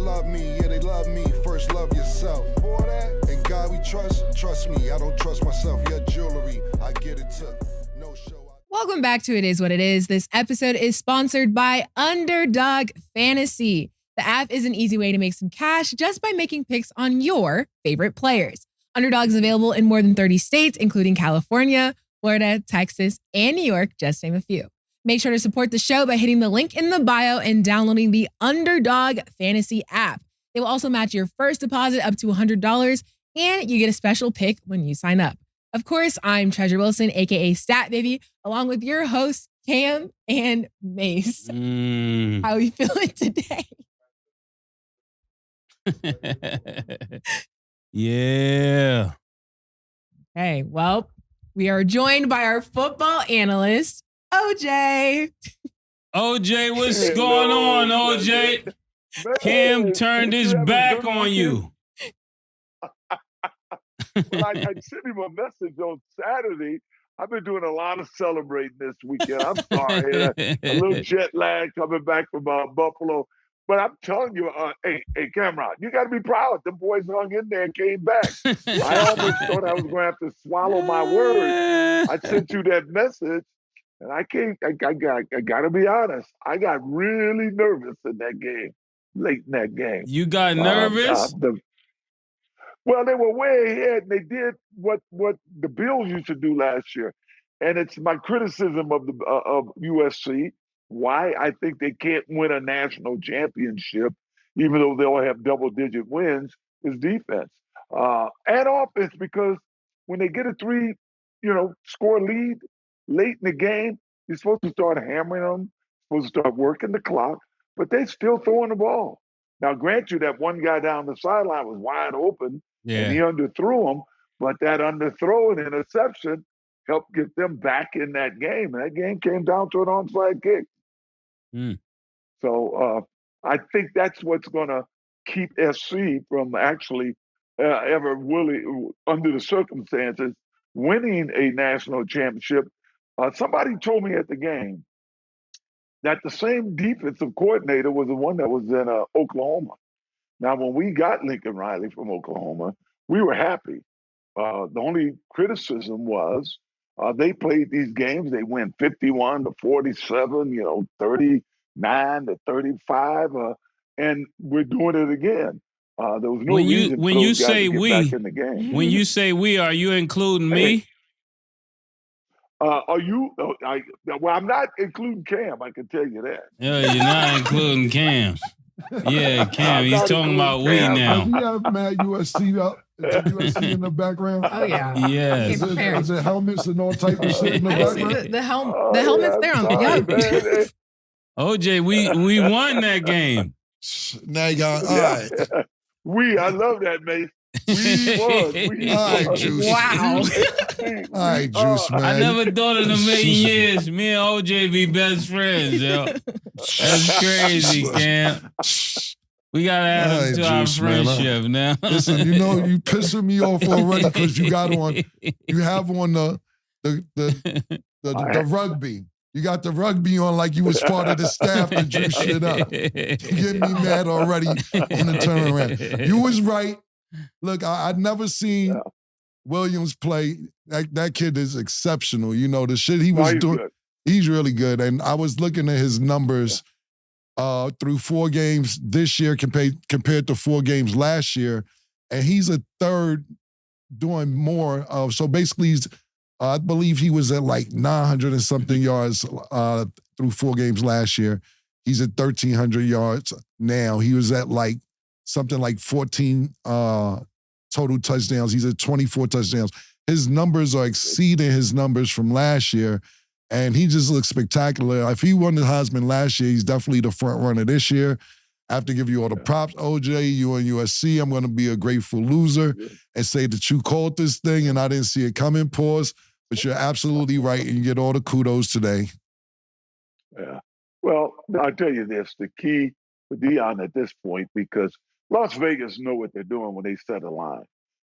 love me, yeah, they love me. First love yourself. For that, and God we trust me. I don't trust myself. Your jewelry, I get it took. No show. Welcome back to It Is What It Is. This episode is sponsored by Underdog Fantasy. The app is an easy way to make some cash just by making picks on your favorite players. Underdog is available in more than 30 states, including California, Florida, Texas, and New York, just to name a few. Make sure to support the show by hitting the link in the bio and downloading the Underdog Fantasy app. They will also match your first deposit up to $100, and you get a special pick when you sign up. Of course, I'm Treasure Wilson, aka Stat Baby, along with your hosts, Cam and Mase. How are you feeling today? Yeah. Okay, well, we are joined by our football analyst, OJ. OJ, what's going on, OJ? Man, Cam turned his back on you. Well, I sent him a message on Saturday. I've been doing a lot of celebrating this weekend. I'm sorry. A little jet lag coming back from Buffalo. But I'm telling you, hey, CAMRON, you got to be proud. The boys hung in there and came back. I almost thought I was going to have to swallow my words. I sent you that message, and I got to be honest. I got really nervous in that game, late in that game. You got nervous? Well, they were way ahead, and they did what the Bills used to do last year. And it's my criticism of USC, why I think they can't win a national championship, even though they'll have double-digit wins, is defense. And offense, because when they get a score lead late in the game, you're supposed to start hammering them, supposed to start working the clock, but they're still throwing the ball. Now, grant you that one guy down the sideline was wide open, and he underthrew him, but that underthrow and interception helped get them back in that game. And that game came down to an onside kick. So I think that's what's going to keep SC from actually ever really, under the circumstances, winning a national championship. Somebody told me at the game that the same defensive coordinator was the one that was in Oklahoma. Now, when we got Lincoln Riley from Oklahoma, we were happy. The only criticism was they played these games. They went 51-47, 39-35, and we're doing it again. There was no reason when you say to get we, back in the game. When you say we, are you including me? Are you? Well, I'm not including Cam. I can tell you that. Yeah, you're not including Cam. Yeah, Cam. He's talking about we now. Do you have Mad USC in the background? Oh yeah. Yes. Is it helmets and all type of shit in the background? The helmet's there on the OJ, we won that game. Now you got all right. I love that, Mase. We all right, Juice. Wow. All right, Juice, man. I never thought in a million years me and OJ be best friends, yo. That's crazy, Cam. We gotta add him to our friendship now. Listen, you pissing me off already because you have on the rugby. You got the rugby on like you was part of the staff to juice shit up. You get me mad already on the turnaround. You was right. Look, I'd never seen Williams play. That kid is exceptional. The shit he was doing. Good. He's really good. And I was looking at his numbers through 4 games this year compared to 4 games last year. And he's a third doing more of, so basically I believe he was at like 900 and something yards through 4 games last year. He's at 1,300 yards now. He was at like something like 14 total touchdowns. He's at 24 touchdowns. His numbers are exceeding his numbers from last year, and he just looks spectacular. If he won the Heisman last year, he's definitely the front runner this year. I have to give you all the props, OJ, you and USC. I'm going to be a grateful loser and say that you called this thing and I didn't see it coming, pause. But you're absolutely right, and you get all the kudos today. Yeah. Well, I'll tell you this, the key for Deion at this point, because Las Vegas know what they're doing when they set a line.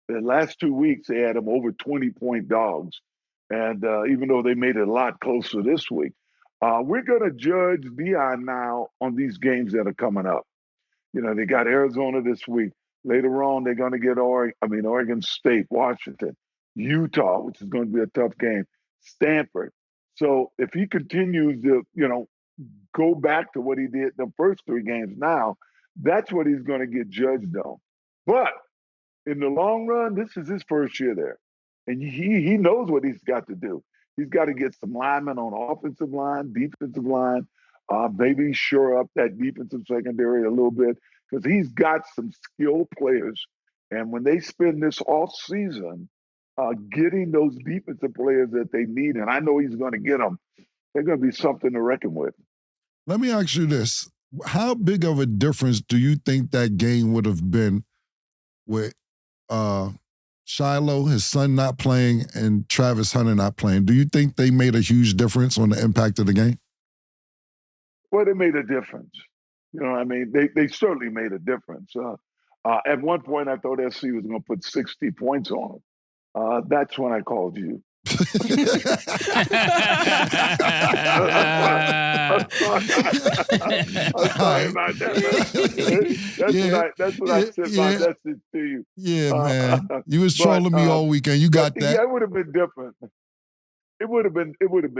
The last 2 weeks, they had them over 20-point dogs. And even though they made it a lot closer this week, we're going to judge Deion now on these games that are coming up. They got Arizona this week. Later on, they're going to get Oregon State, Washington, Utah, which is going to be a tough game, Stanford. So if he continues to, go back to what he did the first 3 games now, that's what he's going to get judged on. But in the long run, this is his first year there. And he knows what he's got to do. He's got to get some linemen on offensive line, defensive line, maybe shore up that defensive secondary a little bit, because he's got some skilled players. And when they spend this off season getting those defensive players that they need, and I know he's going to get them, they're going to be something to reckon with. Let me ask you this. How big of a difference do you think that game would have been with Shiloh, his son, not playing and Travis Hunter not playing? Do you think they made a huge difference on the impact of the game? Well, they made a difference. You know what I mean? They certainly made a difference. At one point, I thought SC was going to put 60 points on them. That's when I called you. I'm sorry about that. That's what I sent my message to you. Yeah, man. You was trolling me all weekend. You got that. Yeah, it would have been different. It would have been. It wouldn't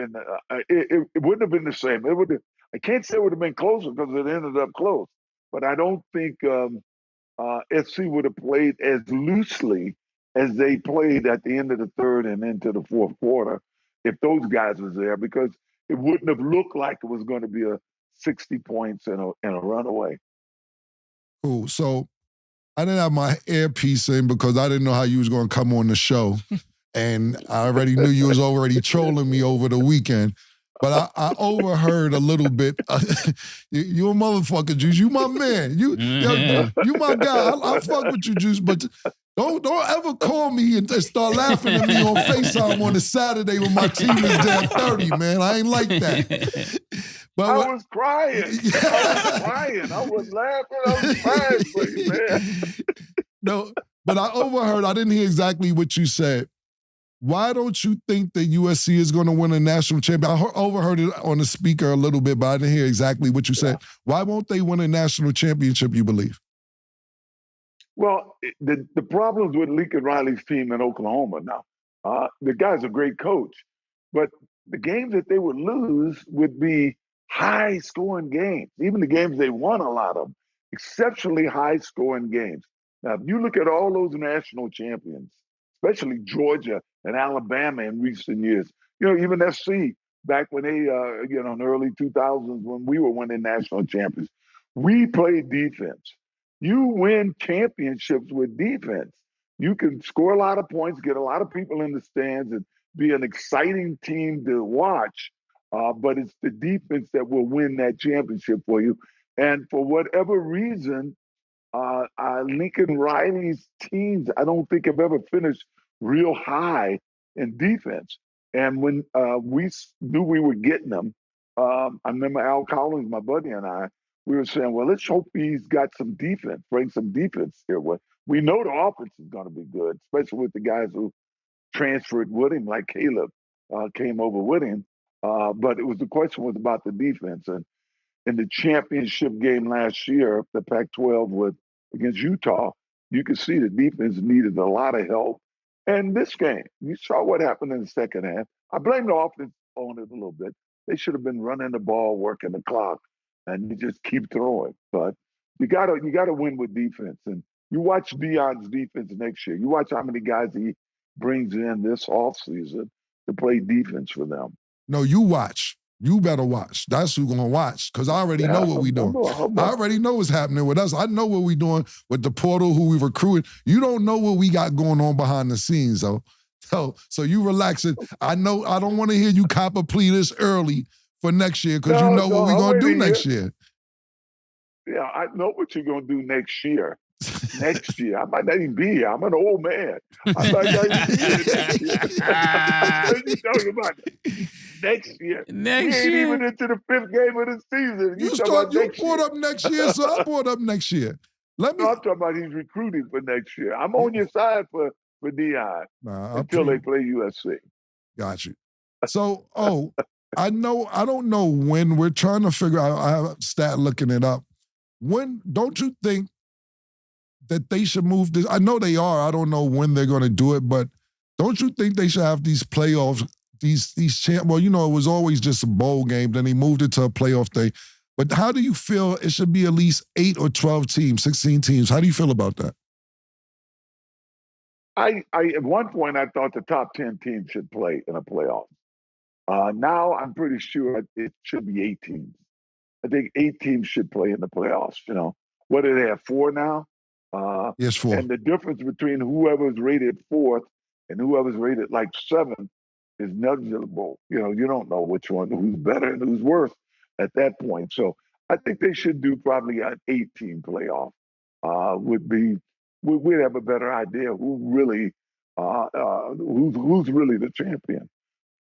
have been the same. I can't say it would have been closer because it ended up close. But I don't think SC would have played as loosely as they played at the end of the third and into the fourth quarter if those guys was there, because it wouldn't have looked like it was going to be a 60 points and a runaway. Cool. So I didn't have my earpiece in because I didn't know how you was going to come on the show. And I already knew you was already trolling me over the weekend. But I overheard a little bit. You a motherfucker, Juice. You my man. You my guy. I fuck with you, Juice. But don't ever call me and start laughing at me on FaceTime on a Saturday when my team is down 30, man. I ain't like that. But I was crying. I was laughing. I was crying for you, man. No, but I overheard. I didn't hear exactly what you said. Why don't you think that USC is going to win a national championship? I overheard it on the speaker a little bit, but I didn't hear exactly what you said. Why won't they win a national championship, you believe? Well, the problems with Lincoln Riley's team in Oklahoma now, the guy's a great coach, but the games that they would lose would be high-scoring games. Even the games they won, a lot of them, exceptionally high-scoring games. Now, if you look at all those national champions, especially Georgia and Alabama in recent years, even SC back when they, in the early 2000s when we were winning national champions, we played defense. You win championships with defense. You can score a lot of points, get a lot of people in the stands, and be an exciting team to watch. But it's the defense that will win that championship for you. And for whatever reason, Lincoln Riley's teams, I don't think have ever finished real high in defense. And when we knew we were getting them, I remember Al Collins, my buddy, and I, we were saying, well, let's hope he's got some defense, bring some defense here. We know the offense is going to be good, especially with the guys who transferred with him, like Caleb came over with him. But the question was about the defense. And in the championship game last year, the Pac-12 against Utah, you could see the defense needed a lot of help. And this game, you saw what happened in the second half. I blame the offense on it a little bit. They should have been running the ball, working the clock, and you just keep throwing. But you gotta win with defense. And you watch Deion's defense next year. You watch how many guys he brings in this offseason to play defense for them. No, you watch. You better watch. That's who's going to watch, because I already know what we're doing. I already know what's happening with us. I know what we're doing with the portal, who we recruited. You don't know what we got going on behind the scenes, though. So you relax it. I know I don't want to hear you cop a plea this early for next year, because you know what we're going to do next year. Yeah, I know what you're going to do next year. Next year. I might not even be here. I'm an old man. I might not even be here next year. What are you talking about? Next year. We ain't even into the 5th game of the season. You brought up next year, so I brought up next year. I'm talking about he's recruiting for next year. I'm on your side for Deion until they play USC. Got you. So, I don't know when. We're trying to figure out, I have a stat looking it up. when don't you think that they should move this? I know they are. I don't know when they're going to do it, but don't you think they should have these playoffs, these well, it was always just a bowl game, then they moved it to a playoff thing. But how do you feel it should be at least 8 or 12 teams, 16 teams? How do you feel about that? I at one point I thought the top 10 teams should play in a playoff. Now I'm pretty sure it should be 8 teams. I think 8 teams should play in the playoffs. What do they have, 4 now? Yes, 4. And the difference between whoever's rated 4th and whoever's rated like 7th is negligible. You don't know which one, who's better and who's worse at that point. So I think they should do probably an 8-team playoff. We'd have a better idea who really, who's really the champion.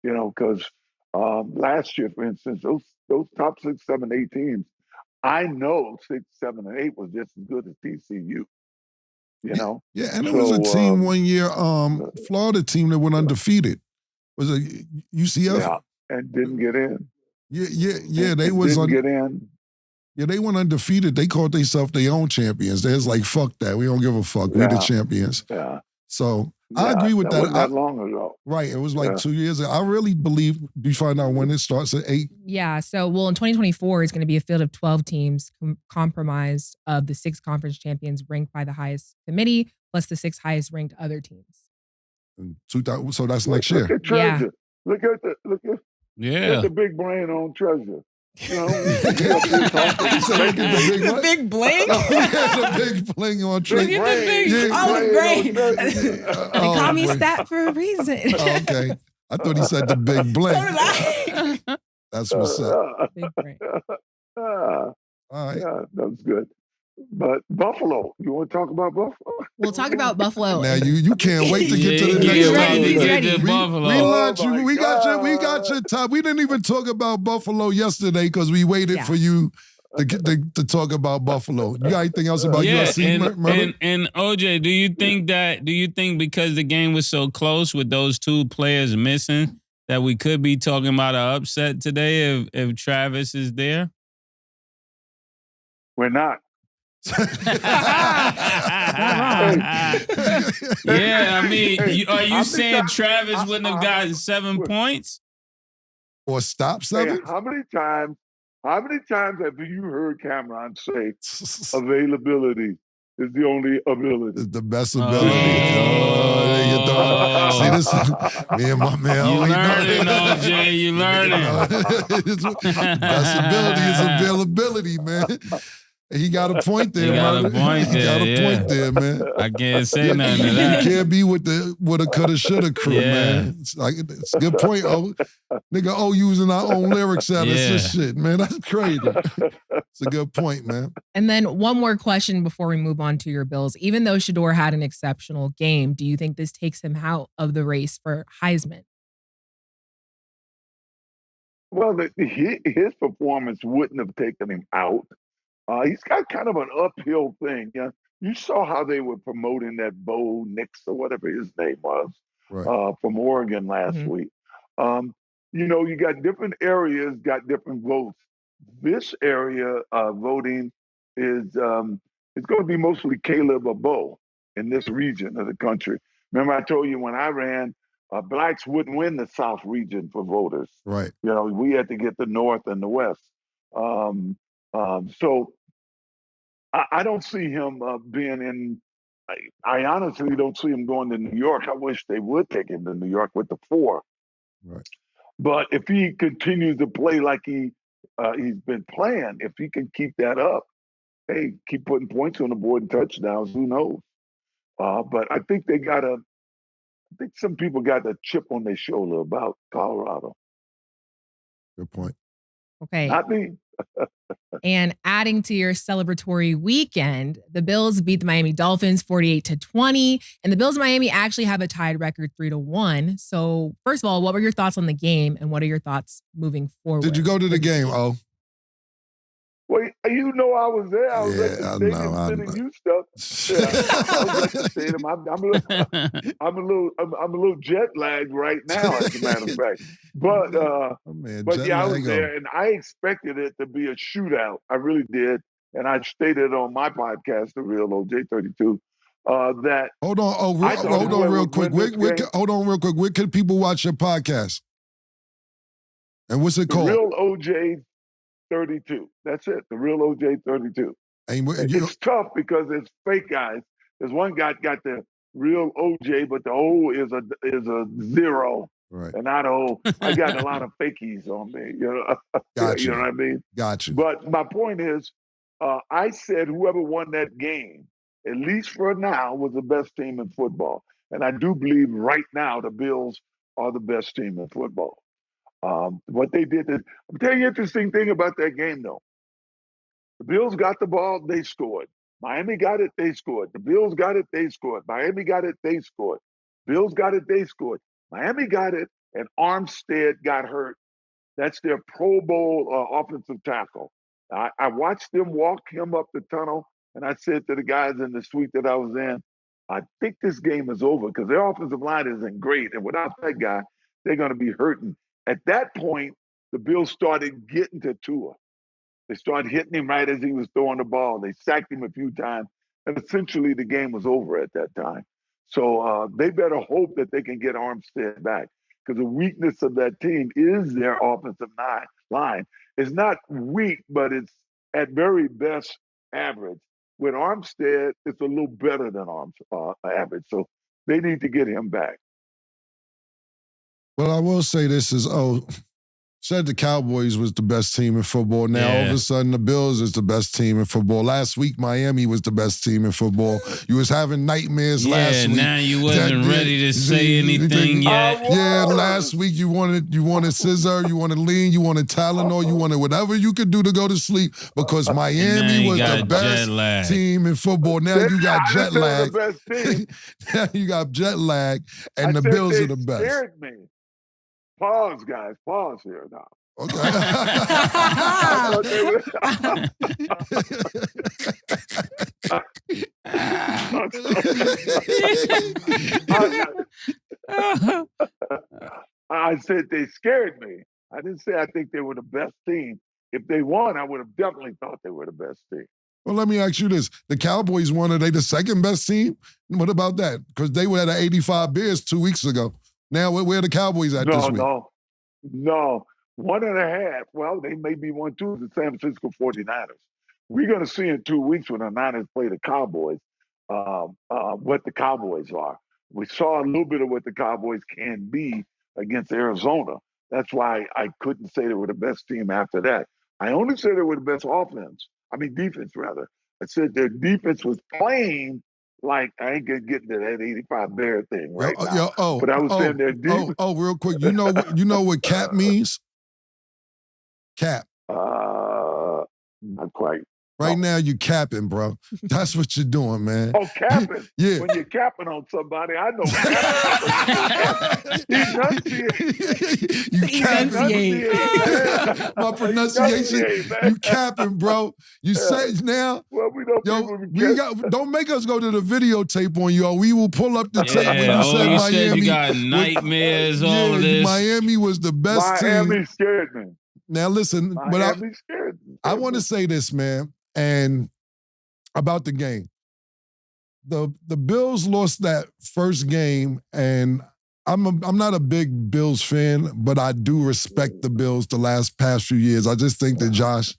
Because last year, for instance, those top 6, 7, 8 teams, I know 6, 7, and 8 was just as good as TCU. Yeah, and it was a team one year, Florida team that went undefeated. Was it UCF? Yeah, and didn't get in. Yeah. They didn't get in. Yeah, they went undefeated. They called themselves their own champions. They was like, fuck that. We don't give a fuck. Yeah. We the champions. Yeah. So I agree with that. Wasn't that long ago. Right. It was like 2 years ago. I really believe you find out when it starts at 8. Yeah. So, in 2024, it's going to be a field of 12 teams comprised of the 6 conference champions ranked by the highest committee, plus the 6 highest ranked other teams. So that's next year. Look at Treasure. Look at the big brain on Treasure. The big bling? The big bling on Treasure. Look at the big brain. They call me Stat for a reason. Okay. I thought he said the big bling. So did I. That's what's up. Big brain. All right. Yeah, that was good. But Buffalo, you want to talk about Buffalo? We'll talk about Buffalo. Now you can't wait to get to the next He's round. ready. He's ready. We got your time. We didn't even talk about Buffalo yesterday because we waited for you to talk about Buffalo. You got anything else about USC? And OJ, do you think because the game was so close with those 2 players missing that we could be talking about an upset today if Travis is there? We're not. Yeah, I mean, are you saying Travis wouldn't have gotten 7 points? Or stop 7? Hey, how many times have you heard CAMRON say availability is the only ability? It's the best ability. See this? Me and my man. You learning, OJ. You learning. Best ability is availability, man. He got a point there, man. He got a point there, man. I can't say nothing to that. You can't be with a coulda, shoulda crew, man. It's a good point, Nigga, using our own lyrics out of this shit, man. That's crazy. It's a good point, man. And then one more question before we move on to your Bills. Even though Shedeur had an exceptional game, do you think this takes him out of the race for Heisman? Well, his performance wouldn't have taken him out. He's got kind of an uphill thing. You saw how they were promoting that Bo Nix or whatever his name was from Oregon last week. You got different areas, got different votes. This area voting is going to be mostly Caleb or Bo in this region of the country. Remember, I told you when I ran, blacks wouldn't win the South region for voters. Right. We had to get the North and the West. So I don't see him being in. I honestly don't see him going to New York. I wish they would take him to New York with the 4. Right. But if he continues to play like he's been playing, if he can keep that up, hey, keep putting points on the board and touchdowns, who knows? But I think some people got a chip on their shoulder about Colorado. Good point. Okay. Not me. And adding to your celebratory weekend, the Bills beat the Miami Dolphins 48-20. And the Bills of Miami actually have a tied record 3-1. So first of all, what were your thoughts on the game and what are your thoughts moving forward? Did you go to the game, Well, I was there. I was at the stadium sending you stuff. I was at the stadium. I'm a little jet lagged right now, as a matter of fact. But I was there, and I expected it to be a shootout. I really did. and I stated on my podcast, The Real OJ32, that Hold on. Oh, I thought hold on whoever real quick. win this game- Hold on real quick. Where can people watch your podcast? And what's it The called? Real OJ32. That's it. The Real OJ32. And It's tough because it's fake guys. There's one guy got the real OJ, but the O is a zero. right. And not O. I got a lot of fakies on me. You know, Gotcha. you know what I mean? Got you. But my point is, I said whoever won that game, at least for now, was the best team in football. And I do believe right now the Bills are the best team in football. What they did, I'm telling you, interesting thing about that game though. The Bills got the ball, they scored. Miami got it, they scored. The Bills got it, they scored. Miami got it, they scored. Bills got it, they scored. Miami got it, and Armstead got hurt. That's their Pro Bowl offensive tackle. I watched them walk him up the tunnel, and I said to the guys in the suite that I was in, I think this game is over because their offensive line isn't great. And without that guy, they're going to be hurting. At that point, the Bills started getting to Tua. They started hitting him right as he was throwing the ball. They sacked him a few times. And essentially, the game was over at that time. So they better hope that they can get Armstead back because the weakness of that team is their offensive line. It's not weak, but it's at very best average. With Armstead, it's a little better than average. So they need to get him back. Well, I will say this is, said the Cowboys was the best team in football. Now, all of a sudden, the Bills is the best team in football. Last week, Miami was the best team in football. You was having nightmares last week. Yeah, now you wasn't ready to say anything yet. Yeah, last week you wanted scissor, you wanted lean, you wanted Tylenol, you wanted whatever you could do to go to sleep because Miami was the best team in football. Now you got jet lag. Now you got jet lag, and the Bills are the best. Scared me. Pause, guys. Pause here now. Okay. I said they scared me. I didn't say I think they were the best team. If they won, I would have definitely thought they were the best team. Well, let me ask you this. The Cowboys won. Are they the second best team? What about that? Because they were at 85 Bears 2 weeks ago. Now, where are the Cowboys at this week? No. 1.5. Well, they may be 1-2, the San Francisco 49ers. We're going to see in 2 weeks when the Niners play the Cowboys what the Cowboys are. We saw a little bit of what the Cowboys can be against Arizona. That's why I couldn't say they were the best team after that. I only said they were the best defense, rather. I said their defense was playing like, I ain't gonna get into that 85 Bear thing right now. But I was saying their defense. Real quick, you know what cap means? Cap. Not quite. Right now, you capping, bro. That's what you're doing, man. Oh, capping? Yeah. When you're capping on somebody, I know. Enunciate. My pronunciation, you capping, bro. You say now. Well, we don't. Don't make us go to the videotape on you. We will pull up the tape when you said Miami. Said you got nightmares, all of this. Miami was the best team. Miami scared me. Now listen, I want to say this, man. And about the game, the Bills lost that first game, and I'm not a big Bills fan, but I do respect the Bills the past few years. I just think that Josh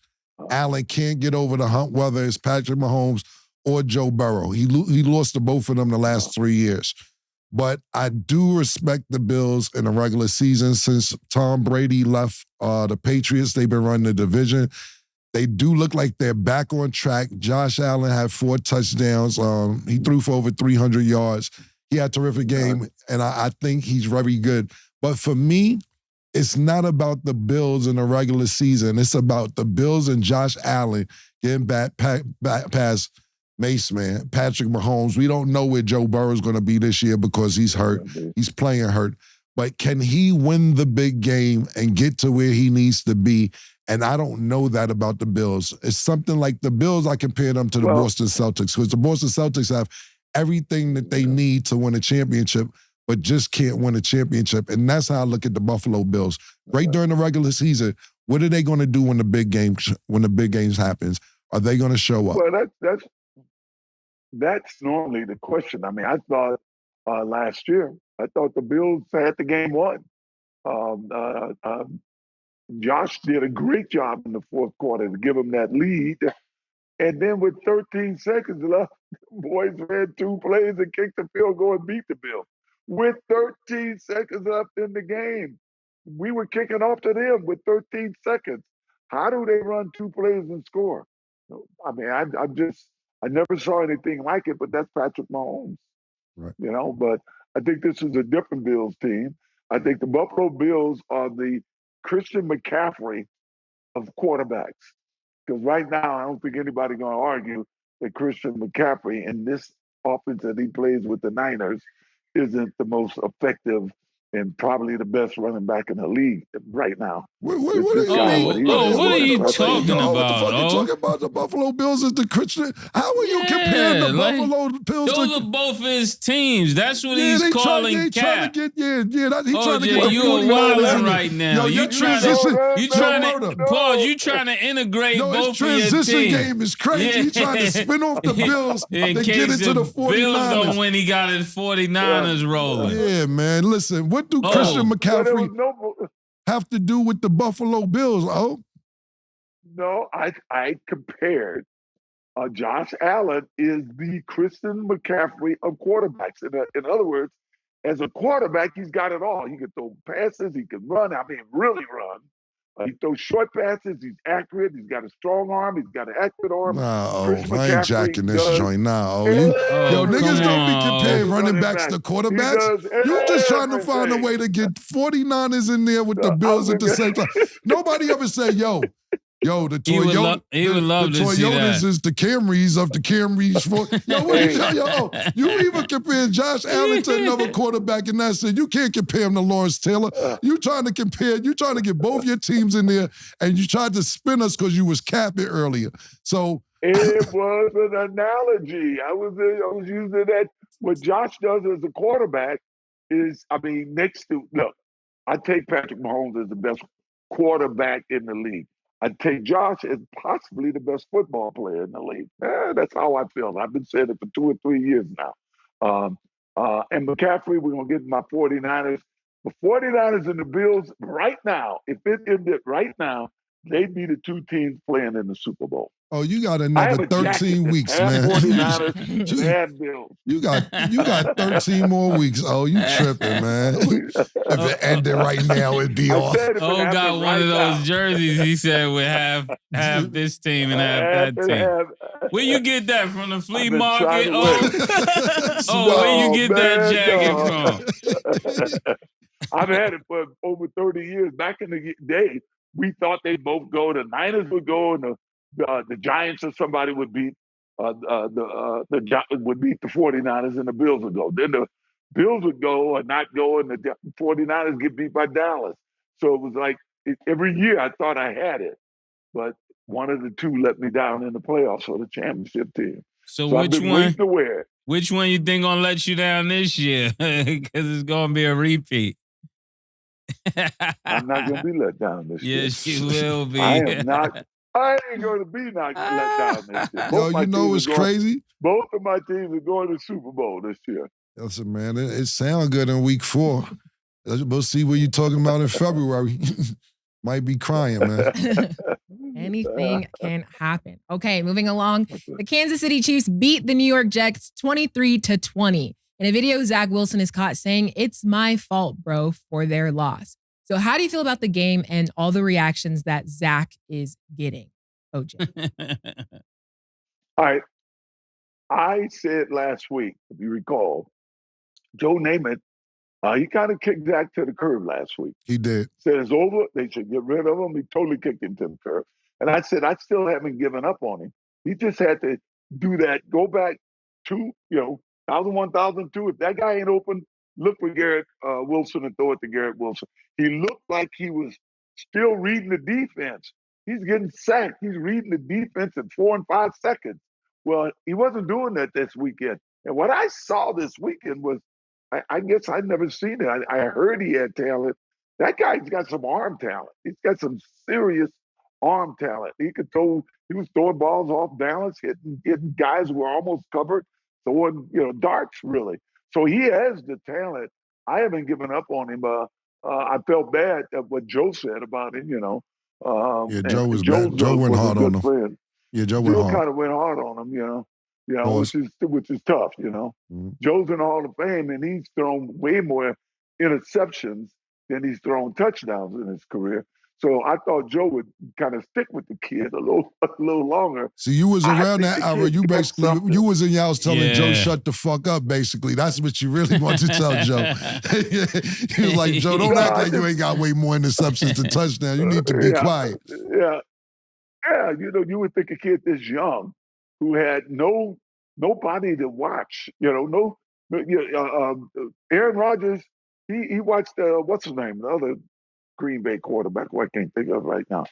Allen can't get over the hump, whether it's Patrick Mahomes or Joe Burrow. He lost to both of them the last 3 years. But I do respect the Bills in the regular season. Since Tom Brady left the Patriots, they've been running the division. They do look like they're back on track. Josh Allen had 4 touchdowns. He threw for over 300 yards. He had a terrific game, and I think he's very good. But for me, it's not about the Bills in the regular season. It's about the Bills and Josh Allen getting back past Mase, man, Patrick Mahomes. We don't know where Joe Burrow's going to be this year because he's hurt. He's playing hurt. But can he win the big game and get to where he needs to be? And I don't know that about the Bills. It's something like the Bills, I compare them to the Boston Celtics, because the Boston Celtics have everything that they need to win a championship, but just can't win a championship. And that's how I look at the Buffalo Bills. Right during the regular season, what are they going to do when the big games happens? Are they going to show up? Well, that's normally the question. I mean, I thought last year, I thought the Bills had the game won. Um, uh, um, Josh did a great job in the fourth quarter to give him that lead. And then with 13 seconds left, boys ran two plays and kicked the field goal and beat the Bills. With 13 seconds left in the game, we were kicking off to them with 13 seconds. How do they run two plays and score? I mean, I never saw anything like it, but that's Patrick Mahomes. Right. You know, but I think this is a different Bills team. I think the Buffalo Bills are the Christian McCaffrey of quarterbacks. Because right now, I don't think anybody's going to argue that Christian McCaffrey in this offense that he plays with the Niners isn't the most effective and probably the best running back in the league right now. What are you talking about? What the fuck you talking about? The Buffalo Bills is the Christian. How are you comparing the Buffalo Bills? Those are both his teams. That's what he's calling Cap. He trying to get the 49ers right now. You trying to integrate both of your teams. His transition game is crazy. He trying to spin off the Bills and get into the 49ers. Bills don't win, he got his 49ers rolling. Yeah, man. Listen, what do Christian McCaffrey have to do with the Buffalo Bills? No, I compared. Josh Allen is the Christian McCaffrey of quarterbacks. In other words, as a quarterback, he's got it all. He can throw passes, he can run. I mean, really run. He throws short passes. He's accurate. He's got a strong arm. He's got an accurate arm. I ain't jacking this joint now. Niggas don't be comparing running backs to quarterbacks. You just trying to find a way to get 49ers in there with the Bills at the same time. Nobody ever said, the Toyota, he would love the to see Toyotas that. is the Camrys of the Camrys. You even comparing Josh Allen to another quarterback, and that's it. You can't compare him to Lawrence Taylor. You trying to get both your teams in there, and you tried to spin us because you was capping earlier. So it was an analogy. I was using that. What Josh does as a quarterback is, next to I take Patrick Mahomes as the best quarterback in the league. I take Josh as possibly the best football player in the league. That's how I feel. I've been saying it for 2 or 3 years now. And McCaffrey, we're going to get my 49ers. The 49ers and the Bills right now, if it ended right now, they'd be the two teams playing in the Super Bowl. Oh, you got another 13 weeks, man. 49ers, Bills. You got 13 more weeks. Oh, you tripping, man. If it ended right now, it'd be off. Got one of those jerseys he said would have this team and have that team. Where you get that from? The flea market? Where you get that jacket from? I've had it for over 30 years. Back in the day, we thought they'd both go. The Niners would go, and the Giants or somebody would beat would beat the 49ers, and the Bills would go. Then the Bills would go or not go, and the 49ers get beat by Dallas. So it was like every year I thought I had it, but one of the two let me down in the playoffs for the championship team. So which one you think gonna let you down this year? Because it's gonna be a repeat. I'm not gonna be let down this year. Yes, you will be. I am not. I ain't going to be let down this year. You know what's crazy? Both of my teams are going to the Super Bowl this year. Listen, man, it sounds good in week 4. We'll see what you're talking about in February. Might be crying, man. Anything can happen. Okay, moving along. The Kansas City Chiefs beat the New York Jets 23-20. In a video, Zach Wilson is caught saying, "It's my fault, bro," for their loss. So how do you feel about the game and all the reactions that Zach is getting, OJ? All right. I said last week, if you recall, Joe Namath, he kind of kicked Zach to the curb last week. He did. Said it's over. They should get rid of him. He totally kicked him to the curb. And I said, I still haven't given up on him. He just had to do that. Go back to, 2001, 2002. If that guy ain't open, look for Garrett Wilson and throw it to Garrett Wilson. He looked like he was still reading the defense. He's getting sacked. He's reading the defense in 4 and 5 seconds. Well, he wasn't doing that this weekend. And what I saw this weekend was, I guess I'd never seen it. I heard he had talent. That guy's got some arm talent. He's got some serious arm talent. He could throw. He was throwing balls off balance, hitting guys who were almost covered, throwing darts really. So he has the talent. I haven't given up on him. I felt bad at what Joe said about him. Yeah, Joe was bad. Joe went was hard a on good him. friend. Yeah, Joe went hard. Kind of went hard on him. Which is tough. Mm-hmm. Joe's in the Hall of Fame, and he's thrown way more interceptions than he's thrown touchdowns in his career. So I thought Joe would kind of stick with the kid a little longer. See, you was around that era. You was in your house telling Joe, shut the fuck up, basically. That's what you really want to tell Joe. He was like, Joe, don't act like you ain't got way more interceptions than touchdowns. You need to be quiet. Yeah. Yeah, you would think a kid this young who had nobody to watch, Aaron Rodgers, he watched, what's his name, the other Green Bay quarterback, who I can't think of right now.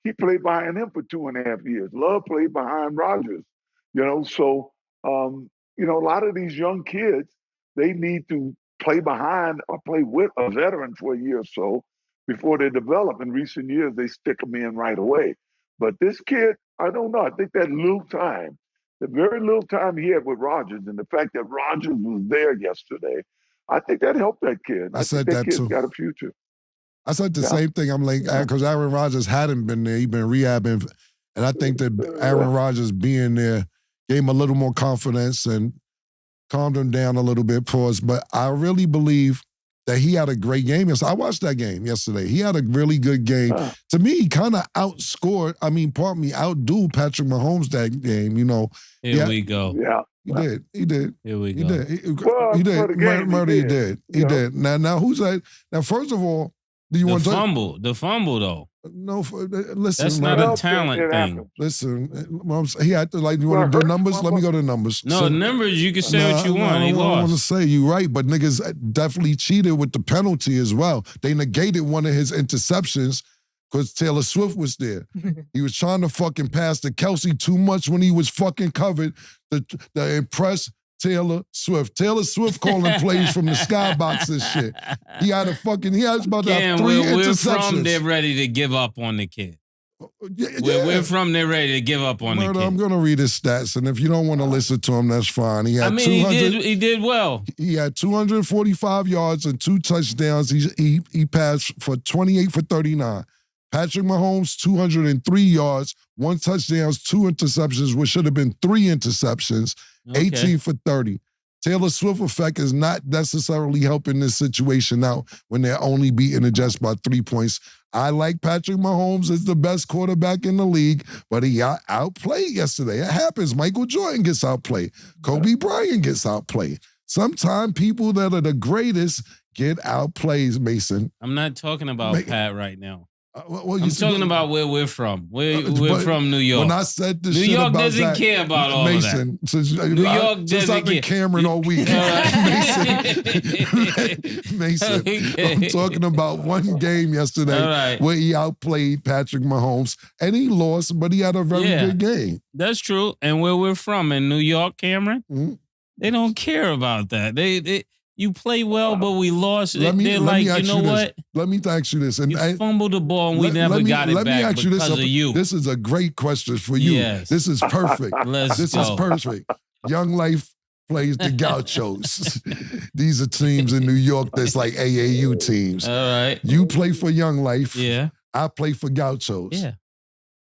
He played behind him for 2.5 years. Love played behind Rodgers, So, a lot of these young kids, they need to play behind or play with a veteran for a year or so before they develop. In recent years, they stick them in right away. But this kid, I don't know. I think that little time, the very little time he had with Rodgers, and the fact that Rodgers was there yesterday, I think that helped that kid. I said that kid's too. Got a future. I said the same thing. I'm like, because Aaron Rodgers hadn't been there. He'd been rehabbing. And I think that Aaron Rodgers being there gave him a little more confidence and calmed him down a little bit, pause. But I really believe that he had a great game. I watched that game yesterday. He had a really good game. To me, he kind of outdueled Patrick Mahomes that game, Here we go. Yeah. He did. Here we go. He did. He did. Murder, he did. He did. Now, who's that? Now, first of all, do you want to... The fumble, though. No, listen. That's not a talent thing. Listen, he had to, you want to do numbers? Let me go to numbers. No, numbers, you can say what you want. He lost. I want to say you right, but niggas definitely cheated with the penalty as well. They negated one of his interceptions because Taylor Swift was there. He was trying to fucking pass to Kelsey too much when he was fucking covered to impress Taylor Swift. Taylor Swift calling plays from the skybox and shit. He had about to have 3 interceptions. We're from, they're ready to give up on the kid. We're from, they're ready to give up on the kid. I'm going to read his stats, and if you don't want to listen to him, that's fine. He did well. He had 245 yards and 2 touchdowns. He passed for 28 for 39. Patrick Mahomes, 203 yards, 1 touchdown, 2 interceptions, which should have been 3 interceptions, 18 for 30. Taylor Swift effect is not necessarily helping this situation out when they're only beating it just by 3 points. I like Patrick Mahomes as the best quarterback in the league, but he got outplayed yesterday. It happens. Michael Jordan gets outplayed. Kobe Bryant gets outplayed. Sometimes people that are the greatest get outplayed, Mason. I'm not talking about Pat right now. I'm talking about where we're from. We're from New York. When I said this New shit York about doesn't Zach, care about all Mason, of that. New York doesn't I've been care. CAMRON all week. Mason, Okay. I'm talking about one game yesterday where he outplayed Patrick Mahomes, and he lost, but he had a very good game. That's true. And where we're from in New York, Cameron, they don't care about that. You play well, but we lost. They're like, you know what? Let me ask you this. And you fumbled the ball and we never got it back because of you. This is a great question for you. Yes. This is perfect. This is perfect. Young Life plays the Gauchos. These are teams in New York that's like AAU teams. All right. You play for Young Life. Yeah. I play for Gauchos. Yeah.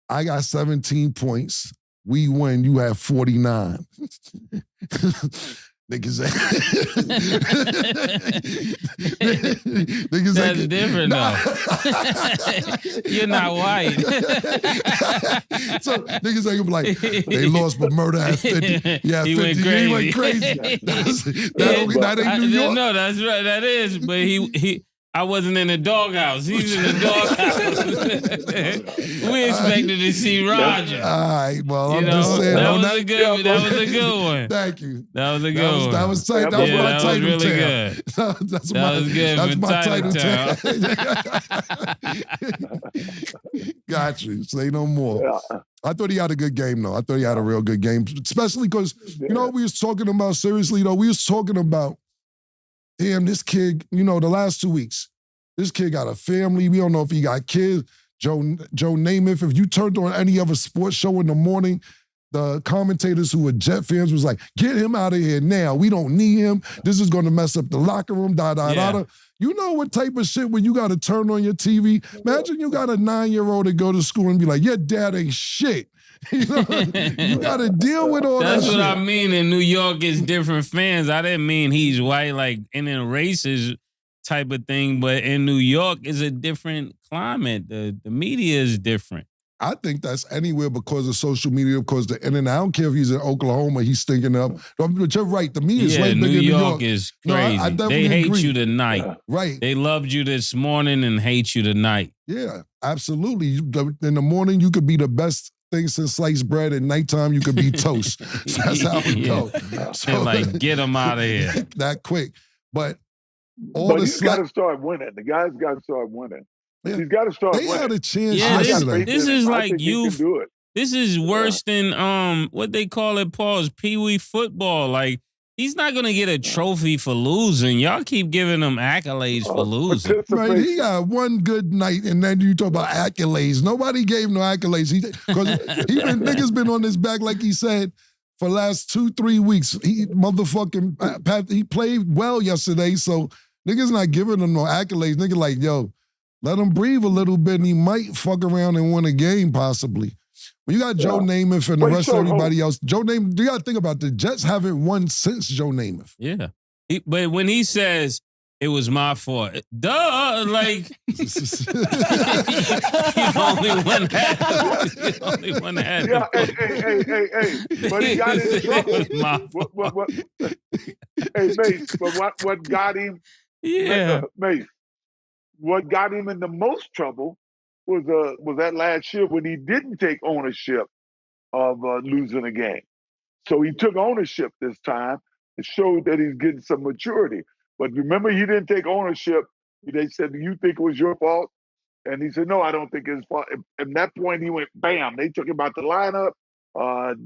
I got 17 points. We win. You have 49. Niggas That's different, though. You're not white. So niggas ain't gonna be like, they lost, but Murder had 50. Yeah, 50. He went crazy. That ain't New York. No, that's right. That is. But I wasn't in the doghouse. He's in the doghouse. We expected to see Roger. All right, well, I'm just saying. That was a good one. Thank you. That was a good one. That was tight. That was my title really town. good. That's my title town. Got you. Say no more. Yeah. I thought he had a good game, though. I thought he had a real good game, especially because, you know what we was talking about, seriously, though? We was talking about, damn, this kid, the last 2 weeks, this kid got a family. We don't know if he got kids. Joe Namath. If you turned on any other sports show in the morning, the commentators who were Jet fans was like, get him out of here now. We don't need him. This is going to mess up the locker room, da. You know what type of shit when you got to turn on your TV? Imagine you got a 9-year-old to go to school and be like, your dad ain't shit. You know, you got to deal with all that shit. That's what I mean. In New York, it's different fans. I didn't mean he's white, like in a racist type of thing, but in New York, it's a different climate. The media is different. I think that's anywhere because of social media, because the internet. I don't care if he's in Oklahoma, he's stinking up. But you're right. The media is way bigger in New York. Is crazy. I they hate agree. you tonight. Right. They loved you this morning and hate you tonight. Yeah, absolutely. In the morning, you could be the best thing since sliced bread. At nighttime, you could be toast. So that's how it goes. So, like, get them out of here. That quick. But he's got to start winning. The guy's got to start winning. Yeah. He's got to start winning. They had a chance. Yeah, this is like youth. This is worse than what they call it, Paul's Pee-wee football. Like, he's not going to get a trophy for losing. Y'all keep giving him accolades for losing. Right, he got one good night, and then you talk about accolades. Nobody gave no accolades. Niggas been on his back, like he said, for the last 2-3 weeks. He played well yesterday, so niggas not giving him no accolades. Niggas like, yo, let him breathe a little bit, and he might fuck around and win a game, possibly. When you got Joe Namath and the rest of everybody else, Joe Namath, you got to think about the Jets haven't won since Joe Namath. Yeah. But when he says, it was my fault, duh, like, you only one had. Yeah, hey. But he got in trouble. Hey, Mase, but what got him? Yeah. Mase. What got him in the most trouble was that last year when he didn't take ownership of losing a game. So he took ownership this time. It showed that he's getting some maturity. But remember, he didn't take ownership. They said, "Do you think it was your fault?" And he said, "No, I don't think it's fault." At that point, he went bam. They took him out the lineup.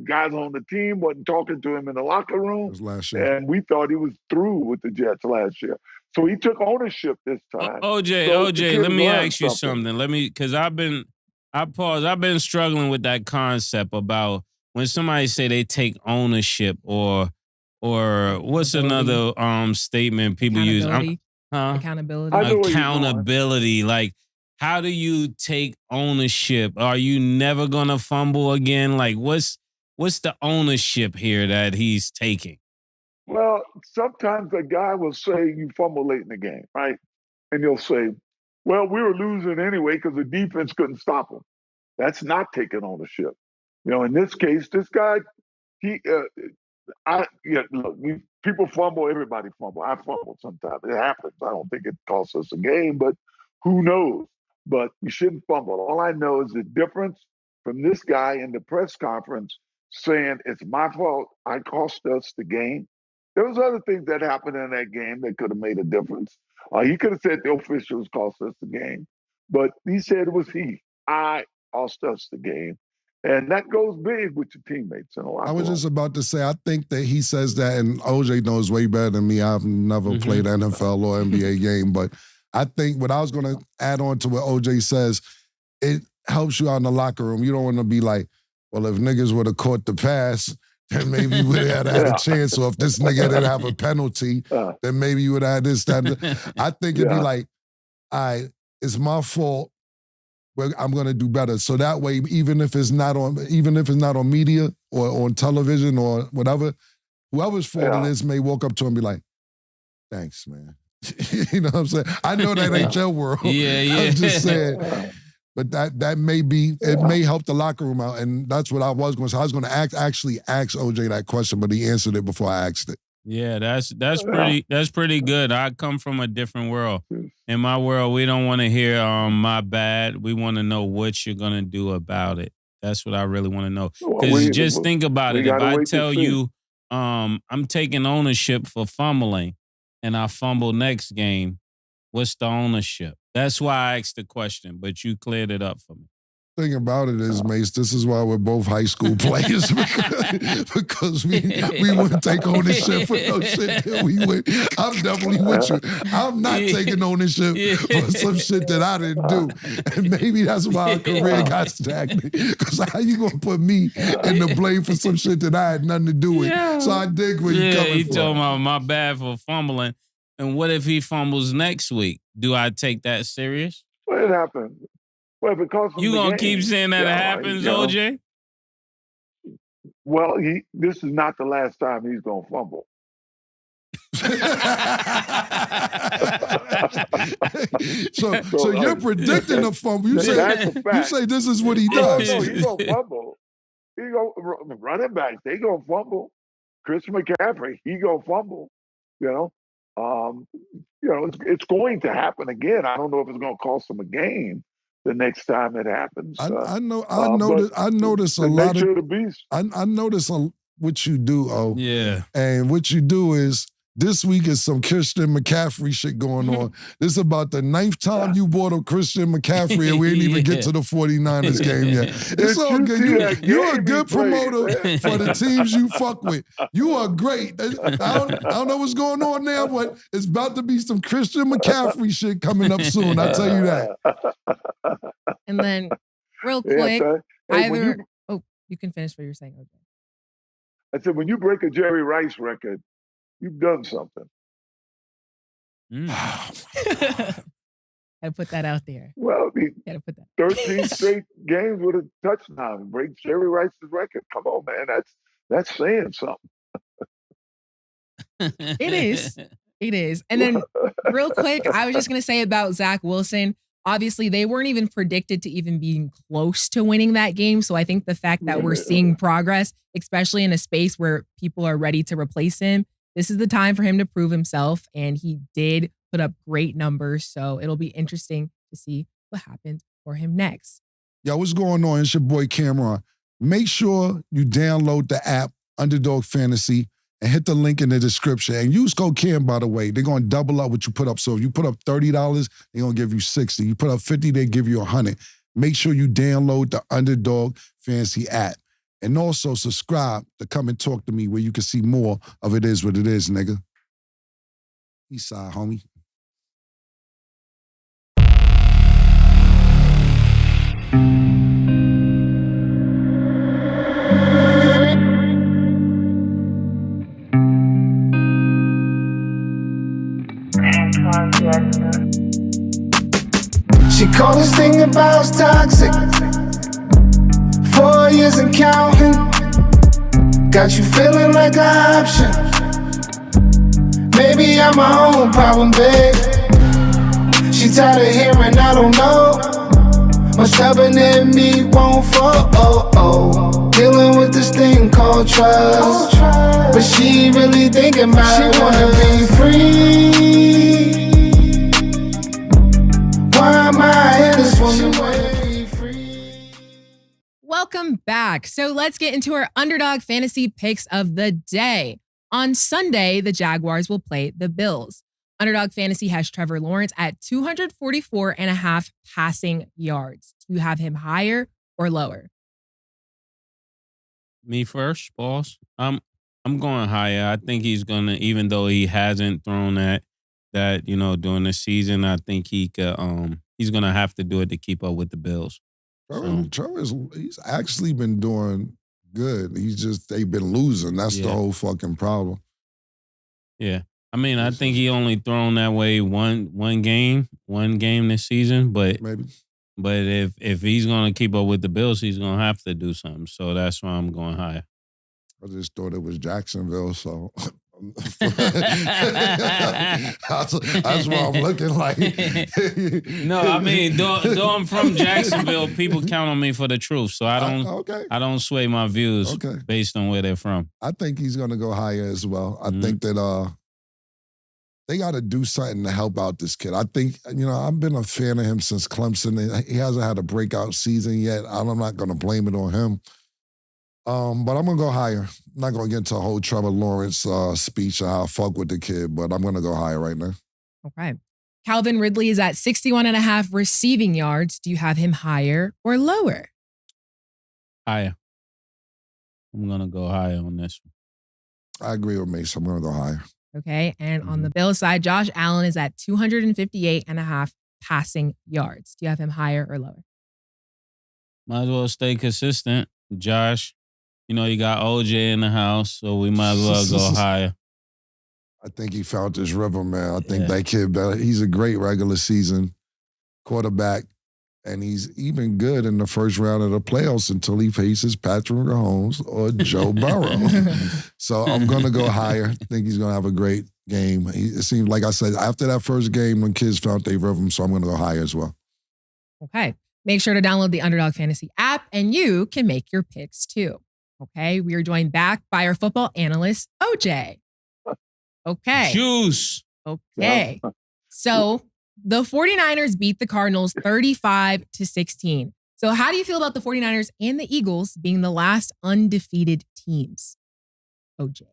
Guys on the team wasn't talking to him in the locker room. Last year. And we thought he was through with the Jets last year. So he took ownership this time. OJ, let me ask you something. Because I've been struggling with that concept about when somebody say they take ownership or what's another statement people use? Accountability. Accountability. Like, how do you take ownership? Are you never gonna fumble again? Like, what's the ownership here that he's taking? Well, sometimes a guy will say you fumble late in the game, right? And he'll say, well, we were losing anyway because the defense couldn't stop them. That's not taking ownership. You know, in this case, this guy, look, people fumble, everybody fumble. I fumble sometimes. It happens. I don't think it costs us a game, but who knows? But you shouldn't fumble. All I know is the difference from this guy in the press conference saying it's my fault, I cost us the game. There was other things that happened in that game that could have made a difference. He could have said the officials cost us the game, but he said it was I cost us the game. And that goes big with your teammates. I was just about to say, I think that he says that, and OJ knows way better than me. I've never played NFL or NBA game, but I think what I was going to add on to what OJ says, it helps you out in the locker room. You don't want to be like, well, if niggas would have caught the pass, then maybe you would have had a chance. Or if this nigga didn't have a penalty, then maybe you would have had this, that. I think it'd be like, all right, it's my fault. I'm gonna do better. So that way, even if it's not on media or on television or whatever, whoever's fault it is may walk up to him and be like, thanks, man. You know what I'm saying? I know that ain't your world. Yeah. I'm just saying. But that may be, it may help the locker room out. And that's what I was going to say. I was going to actually ask OJ that question, but he answered it before I asked it. Yeah, that's pretty good. I come from a different world. In my world, we don't want to hear my bad. We want to know what you're going to do about it. That's what I really want to know. Because just think about it. If I tell you I'm taking ownership for fumbling and I fumble next game, what's the ownership? That's why I asked the question, but you cleared it up for me. Thing about it is, Mase, this is why we're both high school players because we wouldn't take ownership for no shit that we would. I'm definitely with you. I'm not taking ownership for some shit that I didn't do. And maybe that's why our career got stagnant. Because how you going to put me in the blame for some shit that I had nothing to do with? Yeah. So I dig where you're coming he from. told me my bad for fumbling. And what if he fumbles next week? Do I take that serious? Well, it happened. Well, because you gonna keep saying that it happens, OJ? Well, this is not the last time he's gonna fumble. so you're predicting a fumble. You say this is what he does. No, he's gonna fumble. Running backs, they gonna fumble. Chris McCaffrey, he gonna fumble. It's going to happen again. I don't know if it's gonna cost him a game the next time it happens. I notice a lot of the beast. I notice what you do, Yeah. And what you do is this week is some Christian McCaffrey shit going on. This is about the 9th time you brought up Christian McCaffrey and we didn't even get to the 49ers game yet. It's all good. You're a good promoter for the teams you fuck with. You are great. I don't know what's going on there, but it's about to be some Christian McCaffrey shit coming up soon. I'll tell you that. And then, real quick, you can finish what you're saying. Okay. I said, when you break a Jerry Rice record, you've done something. Gotta put that out there. Well, gotta put that. 13 straight games with a touchdown. Break Jerry Rice's record. Come on, man. That's saying something. It is. It is. And then real quick, I was just gonna say about Zach Wilson. Obviously, they weren't even predicted to even being close to winning that game. So I think the fact that we're seeing progress, especially in a space where people are ready to replace him, this is the time for him to prove himself. And he did put up great numbers. So it'll be interesting to see what happens for him next. Yo, what's going on? It's your boy CAMRON. Make sure you download the app, Underdog Fantasy, and hit the link in the description. And use code CAM, by the way. They're going to double up what you put up. So if you put up $30, they're going to give you $60. You put up $50, they give you $100. Make sure you download the Underdog Fantasy app. And also subscribe to Come and Talk to Me where you can see more of It Is What It Is, nigga. Eastside, homie. She called this thing about toxic. 4 years and counting. Got you feeling like an option. Maybe I'm my own problem, babe. She tired of hearing I don't know. Much stubborn in me won't fall. Dealing with this thing called trust. But she really thinking about it. She wanna be free. Why am I in this woman wanna be free? Welcome back. So let's get into our Underdog Fantasy picks of the day. On Sunday, the Jaguars will play the Bills. Underdog Fantasy has Trevor Lawrence at 244.5 passing yards. Do you have him higher or lower? Me first, boss. I'm going higher. I think he's gonna, even though he hasn't thrown that during the season, I think he could he's gonna have to do it to keep up with the Bills. He's actually been doing good. They've been losing. That's the whole fucking problem. Yeah. I mean, I think he only thrown that way one game this season, but maybe. But if he's gonna keep up with the Bills, he's gonna have to do something. So that's why I'm going higher. I just thought it was Jacksonville, so that's why I'm looking like. No, I mean, though I'm from Jacksonville, people count on me for the truth. So I don't sway my views based on where they're from. I think he's gonna go higher as well. I think that they got to do something to help out this kid. I think, I've been a fan of him since Clemson. He hasn't had a breakout season yet. I'm not going to blame it on him. But I'm going to go higher. I'm not going to get into a whole Trevor Lawrence speech on how I fuck with the kid, but I'm going to go higher right now. Okay. Calvin Ridley is at 61.5 receiving yards. Do you have him higher or lower? Higher. I'm going to go higher on this one. I agree with Mase. I'm going to go higher. Okay. And on the Bills side, Josh Allen is at 258.5 passing yards. Do you have him higher or lower? Might as well stay consistent. Josh, you know, you got OJ in the house, so we might as well go higher. I think he found his rhythm, man. I think that kid, he's a great regular season quarterback, and he's even good in the first round of the playoffs until he faces Patrick Mahomes or Joe Burrow. So I'm going to go higher. I think he's going to have a great game. It seems like I said, after that first game, when kids found their rhythm, so I'm going to go higher as well. Okay. Make sure to download the Underdog Fantasy app, and you can make your picks too. Okay. We are joined back by our football analyst, OJ. Okay. Juice. Okay. So the 49ers beat the Cardinals 35-16. So how do you feel about the 49ers and the Eagles being the last undefeated teams? OJ.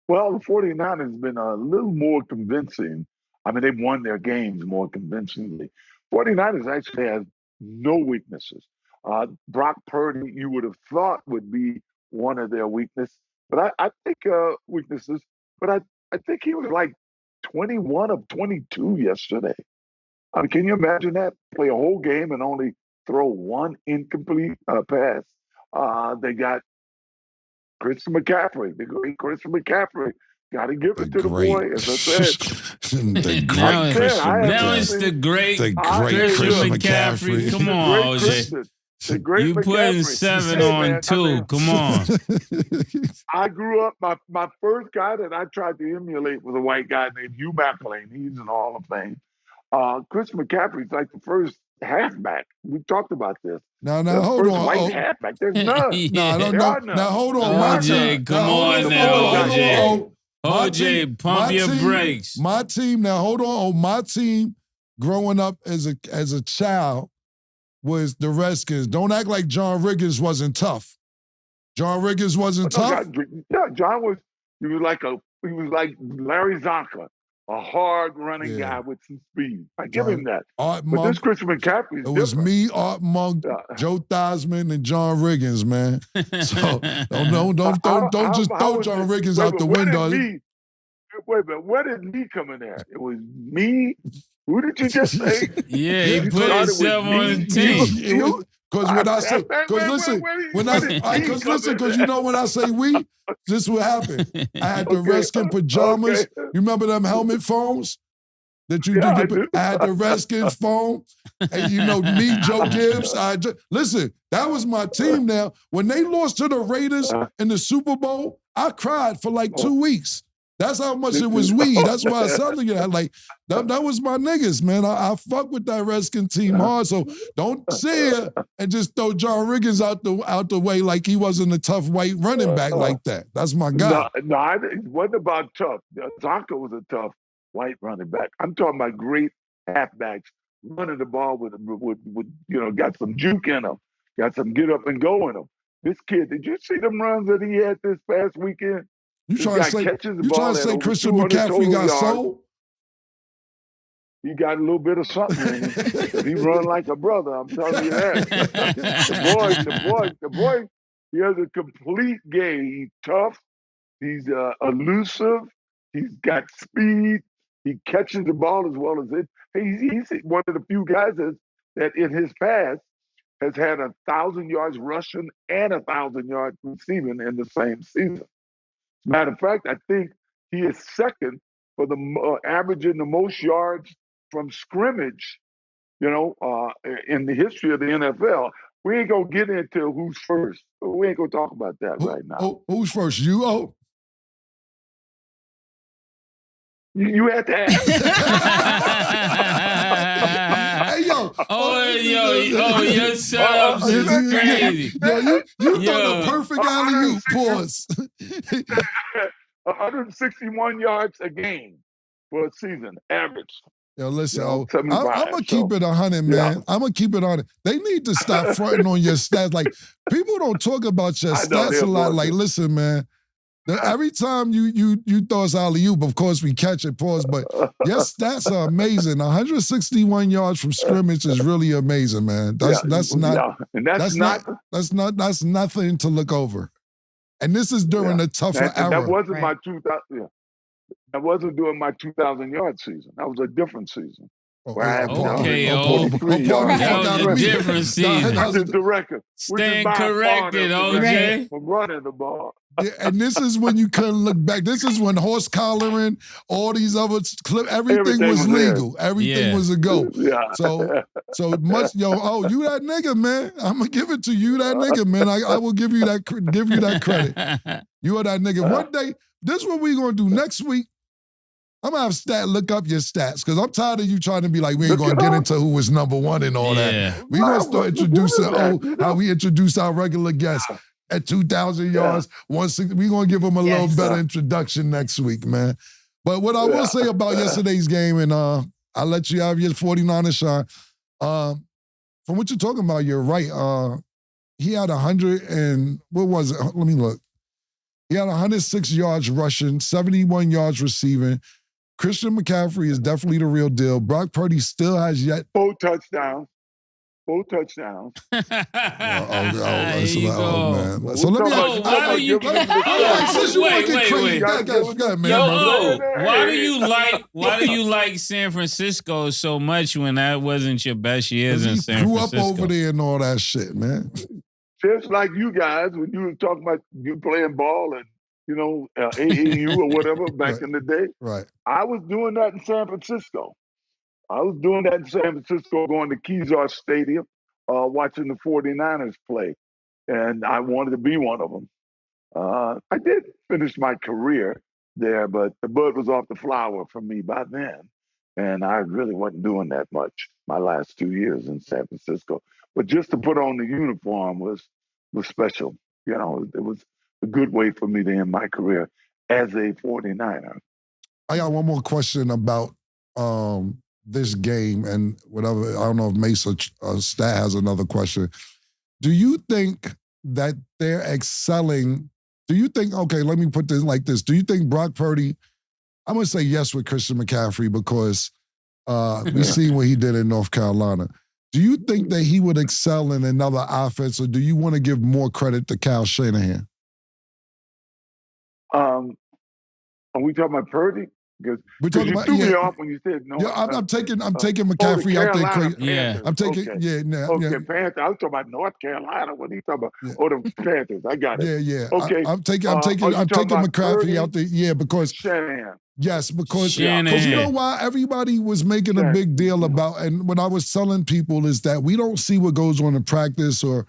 Well, the 49ers have been a little more convincing. I mean, they've won their games more convincingly. 49ers actually have no weaknesses. Brock Purdy, you would have thought would be one of their weaknesses, but I think weaknesses. But I think he was like 21 of 22 yesterday. I mean, can you imagine that? Play a whole game and only throw one incomplete pass. They got Christian McCaffrey, the great Christian McCaffrey. Got to give it to the boy, as I said. Now it's the great Christian McCaffrey. Come on, OJ. You putting 7 on 2. Come on. I grew up, my first guy that I tried to emulate was a white guy named Hugh McElwain. He's in Hall of Fame. Chris McCaffrey's like the first halfback. We talked about this. Now, hold on. White halfback. There's none. No. Now, hold on. OJ, come on now, OJ. OJ, pump your brakes. My team, now hold on. My team growing up as a child was the Redskins. Don't act like John Riggins wasn't tough. John Riggins wasn't tough? John was, he was like Larry Zonka, a hard running guy with some speed. I give him that. But this Christian McCaffrey is different. Was me, Art Monk, Joe Theismann, and John Riggins, man. So don't just throw John Riggins out the window. Wait a minute, where did me come in there? It was me. Who did you just say? Yeah, he put himself on the team. Because when I say, because you know when I say we, this will happen. I had the Redskin pajamas. You remember them helmet phones that you do? I had the Redskins phone, and you know me, Joe Gibbs. Listen, that was my team. Now, when they lost to the Raiders in the Super Bowl, I cried for like 2 weeks. That's how much it was weed. That's why I said it. Like that was my niggas, man. I fuck with that Redskin team hard. So don't sit here and just throw John Riggins out the way like he wasn't a tough white running back like that. That's my guy. No, it wasn't about tough. Zonka was a tough white running back. I'm talking about great halfbacks running the ball with got some juke in them, got some get up and go in them. This kid, did you see them runs that he had this past weekend? You trying to say Christian McCaffrey got soul? He got a little bit of something in him. He run like a brother, I'm telling you that. The boy, he has a complete game. He's tough. He's elusive. He's got speed. He catches the ball as well as it. He's one of the few guys that in his past has had 1,000 yards rushing and 1,000 yards receiving in the same season. Matter of fact, I think he is second for the averaging the most yards from scrimmage, in the history of the NFL. We ain't gonna get into who's first. We ain't gonna talk about that right now. Who's first? You? You had to ask. Hey, yo. Your setup is crazy. You throw the perfect alley-oop. Pause. 161 yards a game for a season, average. Yo, listen, I'm going to keep it 100, man. Yeah. I'm going to keep it 100. They need to stop fronting on your stats. Like, people don't talk about your stats a lot. Like, listen, man, Every time you throw us alley-oop, of course we catch it, pause. But yes, stats are amazing. 161 yards from scrimmage is really amazing, man. That's nothing to look over. And this is during a tougher era. That wasn't my 2000. Yeah. That wasn't during my 2,000-yard season. That was a different season. That was a different season. That's the record. Stand corrected, OJ. From running the ball. Yeah, and this is when you couldn't look back. This is when horse collaring, all these other everything was legal. Everything was a go. Yeah. So much, you that nigga, man. I'm gonna give it to you, that nigga, man. I will give you that credit. You are that nigga. One day, this is what we gonna do next week. I'm gonna have look up your stats because I'm tired of you trying to be like, we ain't gonna get into who was number one and all that. We're gonna start introducing how we introduce our regular guests at 2,000 yards, 160. We're gonna give them a little better introduction next week, man. But what I will say about yesterday's game, and I'll let you have your 49ers shine. From what you're talking about, you're right. He had 100 and what was it? Let me look. He had 106 yards rushing, 71 yards receiving. Christian McCaffrey is definitely the real deal. Brock Purdy still has yet 4 touchdowns. 4 touchdowns. Man. So let me why do you like San Francisco so much when that wasn't your best years in San Francisco? Grew up over there and all that shit, man. Just like you guys, when you were talking about you playing ball and AAU or whatever back in the day. Right. I was doing that in San Francisco. Going to Kezar Stadium, watching the 49ers play. And I wanted to be one of them. I did finish my career there, but the bud was off the flower for me by then. And I really wasn't doing that much my last 2 years in San Francisco. But just to put on the uniform was special. It was a good way for me to end my career as a 49er. I got one more question about this game and whatever. I don't know if Mase or Stat has another question. Do you think that they're excelling? Okay, let me put this like this. Do you think Brock Purdy, I'm going to say yes with Christian McCaffrey because we see what he did in North Carolina. Do you think that he would excel in another offense, or do you want to give more credit to Kyle Shanahan? Are we talking about Purdy? Because you threw me off when you said no. Yeah, I'm taking McCaffrey out there. I'm taking Panthers. I was talking about North Carolina. What are you talking about? Oh, the Panthers. I got it. Yeah. Okay. I'm taking McCaffrey out there. Because Shanahan. Yes, because you know why everybody was making a big deal about, and what I was telling people is that we don't see what goes on in practice or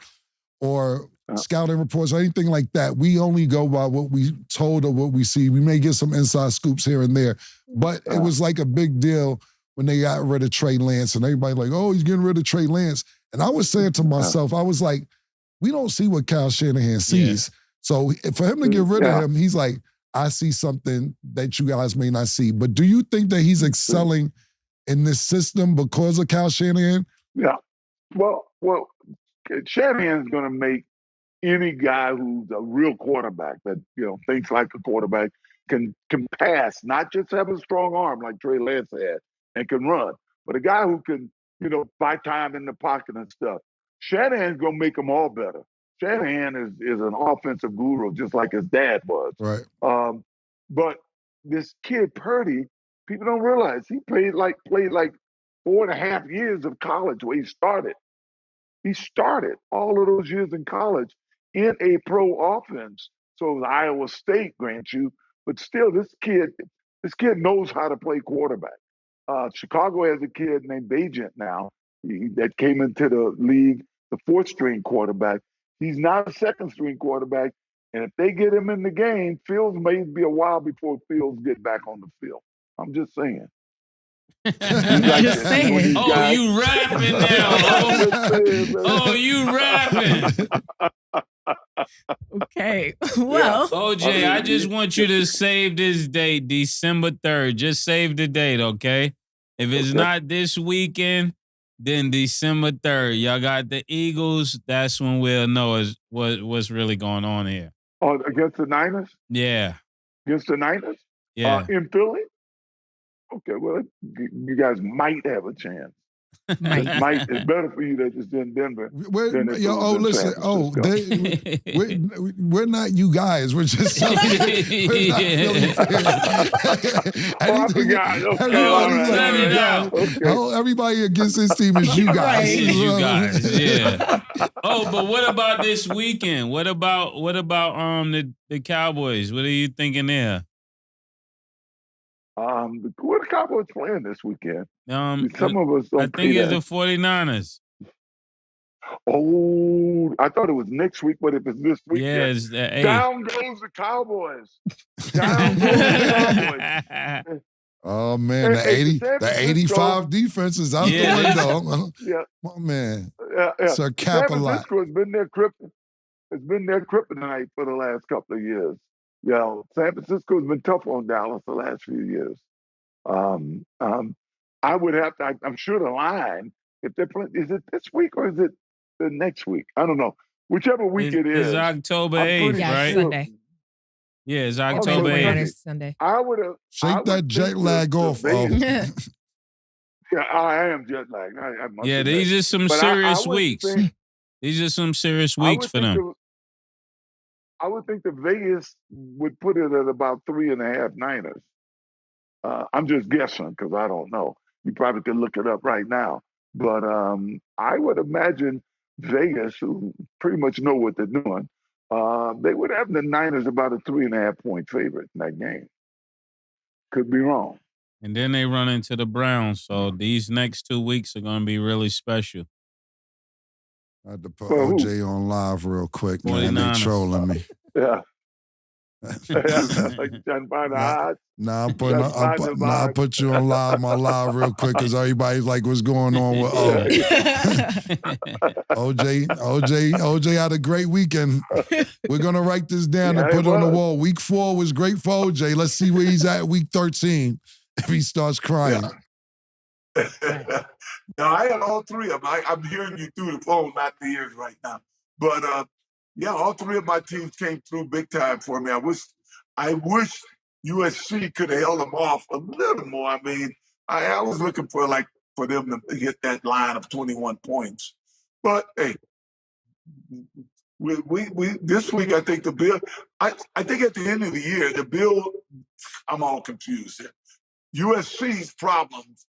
scouting reports or anything like that. We only go by what we told or what we see. We may get some inside scoops here and there, but it was like a big deal when they got rid of Trey Lance and everybody like, oh, he's getting rid of Trey Lance. And I was saying to myself, I was like, we don't see what Kyle Shanahan sees. Yeah. So for him to get rid of him, he's like, I see something that you guys may not see. But do you think that he's excelling in this system because of Kyle Shanahan? Yeah. Well, Shanahan's going to make any guy who's a real quarterback that, thinks like a quarterback can pass, not just have a strong arm like Trey Lance had and can run, but a guy who can, buy time in the pocket and stuff. Shanahan's going to make them all better. Shanahan is an offensive guru, just like his dad was. Right. But this kid Purdy, people don't realize he played like 4.5 years of college where he started. He started all of those years in college in a pro offense. So it was Iowa State, grant you, but still, this kid knows how to play quarterback. Chicago has a kid named Bajent now that came into the league, the 4th-string quarterback. He's not a 2nd-string quarterback, and if they get him in the game, Fields may be a while before Fields get back on the field. I'm just saying. Just saying. Oh, you rapping now. Oh, you rapping. Okay. Well. OJ, I just want you to save this date, December 3rd. Just save the date, okay? If it's not this weekend, then December 3rd. Y'all got the Eagles. That's when we'll know what's really going on here. Oh, against the Niners? Yeah. Against the Niners? Yeah. In Philly? Okay, well, you guys might have a chance. Might. It's better for you that it's in Denver than if it Yo, was in listen. San Francisco. We're not you guys. We're just telling you. We're not Philly fans. I forgot. Okay, all right. Okay. Everybody against this team is you guys. It's you guys, yeah. Oh, but what about this weekend? What about the Cowboys? What are you thinking there? Who are the Cowboys playing this weekend? Some of us don't I think it's the 49ers. Oh, I thought it was next week, but if it's this weekend, yeah, it's the 8th. Down goes the Cowboys. Down goes the Cowboys. Oh man, the 85 defense is out the window. Yeah, my man. Yeah. Sir Cap a lot. San Francisco has been their kryptonite for the last couple of years. You know, San Francisco has been tough on Dallas the last few years. I would have to. I'm sure the line, if they're playing, is it this week or is it the next week? I don't know. Whichever week it is. It's October 8th, right? Sunday. Yeah, it's October 8th. Sunday. I would have. Shake that jet lag off. Yeah, I am jet lagged. Yeah, these are some serious weeks. These are some serious weeks for them. I would think the Vegas would put it at about 3.5 Niners. I'm just guessing because I don't know. You probably could look it up right now. But I would imagine Vegas, who pretty much know what they're doing, they would have the Niners about a 3.5-point favorite in that game. Could be wrong. And then they run into the Browns. So these next 2 weeks are going to be really special. I had to put OJ on live real quick, man. They trolling me. Yeah. Like trying to find the odds. I put you on live, my live real quick because everybody's like, what's going on with OJ had a great weekend. We're gonna write this down and put it on the wall. Week 4 was great for OJ. Let's see where he's at week 13 if he starts crying. Yeah. No, I had all three of them. I'm hearing you through the phone, not the ears right now. But yeah, all three of my teams came through big time for me. I wish USC could have held them off a little more. I mean, I was looking for them to hit that line of 21 points. But hey, we this week I think the Bill. I think at the end of the year the Bill. I'm all confused here. USC's problems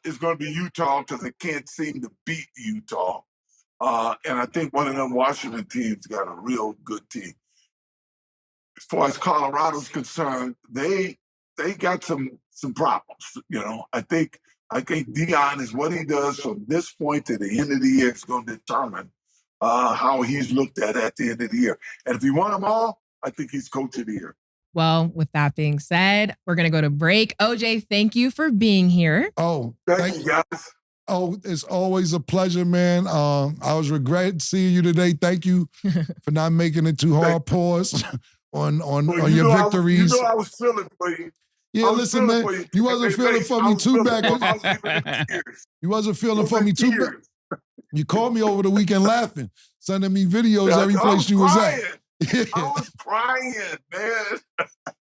is going to be Utah because they can't seem to beat Utah. And I think one of them Washington teams got a real good team. As far as Colorado's concerned, they got some problems. You know, I think Dion is what he does from this point to the end of the year is going to determine how he's looked at the end of the year. And if he won them all, I think he's coach of the year. Well, with that being said, we're going to go to break. OJ, thank you for being here. Oh, thank you, guys. Oh, it's always a pleasure, man. I was regretting seeing you today. Thank you for not making it too hard. Pause on your victories. I was feeling for you. Yeah, listen, man. You wasn't feeling for me too back. You wasn't feeling for me too back. You called me over the weekend laughing, sending me videos every place you was at. I was crying, man.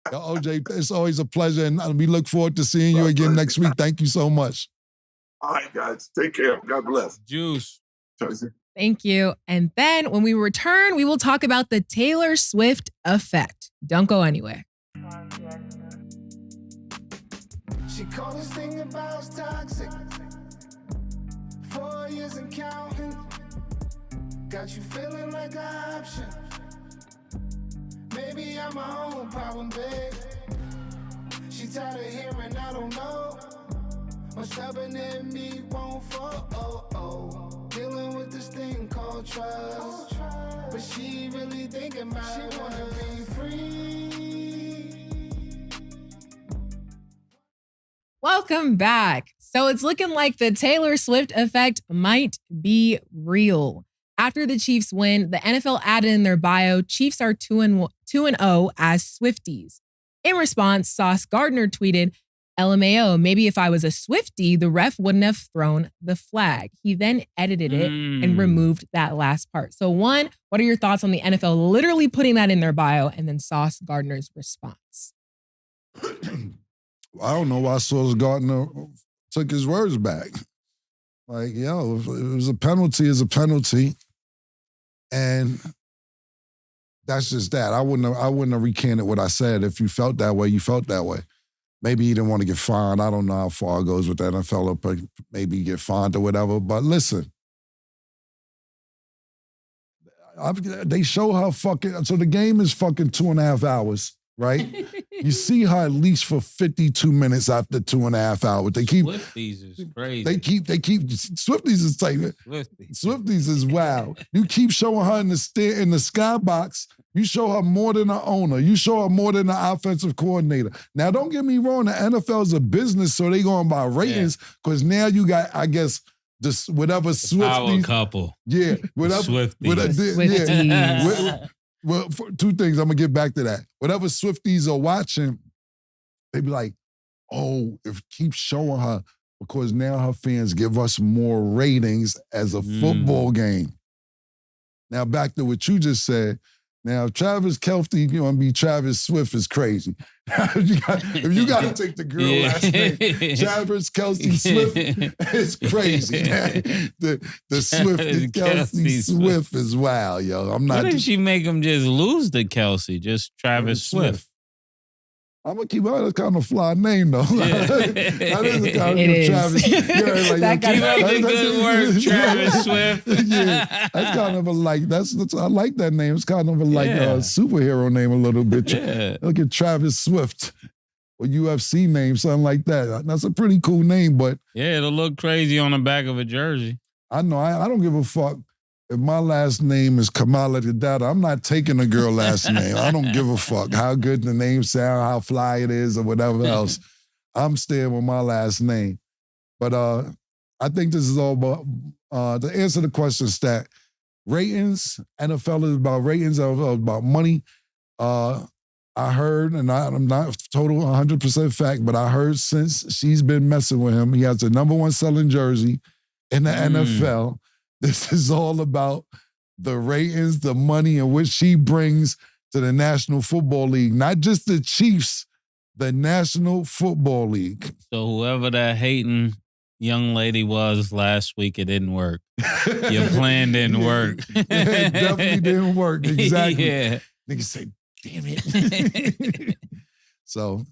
OJ, it's always a pleasure, and we look forward to seeing you again next week. Thank you so much. All right, guys. Take care. God bless. Juice. Thank you. And then when we return, we will talk about the Taylor Swift effect. Don't go anywhere. She called this thing about toxic. 4 years and counting. Got you feeling like an option. Maybe I'm my own problem, babe. She tired of hearing I don't know. I'm stubborn in me won't fall. Dealing with this thing called trust. But she really thinking about it. She wanna be free. Welcome back. So it's looking like the Taylor Swift effect might be real. After the Chiefs win, the NFL added in their bio, Chiefs are 2-0 as Swifties. In response, Sauce Gardner tweeted, LMAO, maybe if I was a Swiftie, the ref wouldn't have thrown the flag. He then edited it and removed that last part. So one, what are your thoughts on the NFL literally putting that in their bio? And then Sauce Gardner's response. I don't know why Sauce Gardner took his words back. Like, yo, if it was a penalty, is a penalty. And that's just that. I wouldn't have recanted what I said. If you felt that way, you felt that way. Maybe he didn't want to get fined. I don't know how far it goes with the NFL, or maybe get fined or whatever. But listen, they show how fucking, so the game is fucking 2.5 hours, right? You see her at least for 52 minutes after 2.5 hours. They keep Swifties is crazy. They keep Swifties is tight. Swifties is wild. You keep showing her in the skybox. You show her more than an owner. You show her more than an offensive coordinator. Now, don't get me wrong. The NFL's a business, so they going by ratings. Because now you got, I guess, this whatever Swifties. Power couple. Yeah, whatever. Swifties. Yeah. Well, two things. I'm gonna get back to that. Whatever Swifties are watching, they be like, "Oh, if keep showing her because now her fans give us more ratings as a football game." Now back to what you just said. Now, Travis Kelce, you want to be Travis Swift is crazy. If you got to take the girl last name, Travis Kelce Swift is crazy. The Swift Kelce Swift is wild, yo. I'm not. What if she make him just lose to Kelce? Just Travis Swift. I'm gonna keep that's kind of fly name though. That is a kind of Travis. Yeah, like, keep up the good work, Travis Swift. Yeah, that's kind of a I like that name. It's kind of a superhero name a little bit. Yeah. Look at Travis Swift, or UFC name, something like that. That's a pretty cool name, but yeah, it'll look crazy on the back of a jersey. I know. I don't give a fuck. If my last name is Kamala Dada, I'm not taking a girl last name. I don't give a fuck how good the name sound, how fly it is, or whatever else. I'm staying with my last name. But I think this is all about, to answer the question, Stat, ratings, NFL is about ratings, about money. I heard, and I'm not total 100% fact, but I heard since she's been messing with him, he has the #1 selling jersey in the NFL. This is all about the ratings, the money, and what she brings to the National Football League. Not just the Chiefs, the National Football League. So whoever that hating young lady was last week, it didn't work. Your plan didn't work. It definitely didn't work. Exactly. Yeah. Niggas say, damn it. So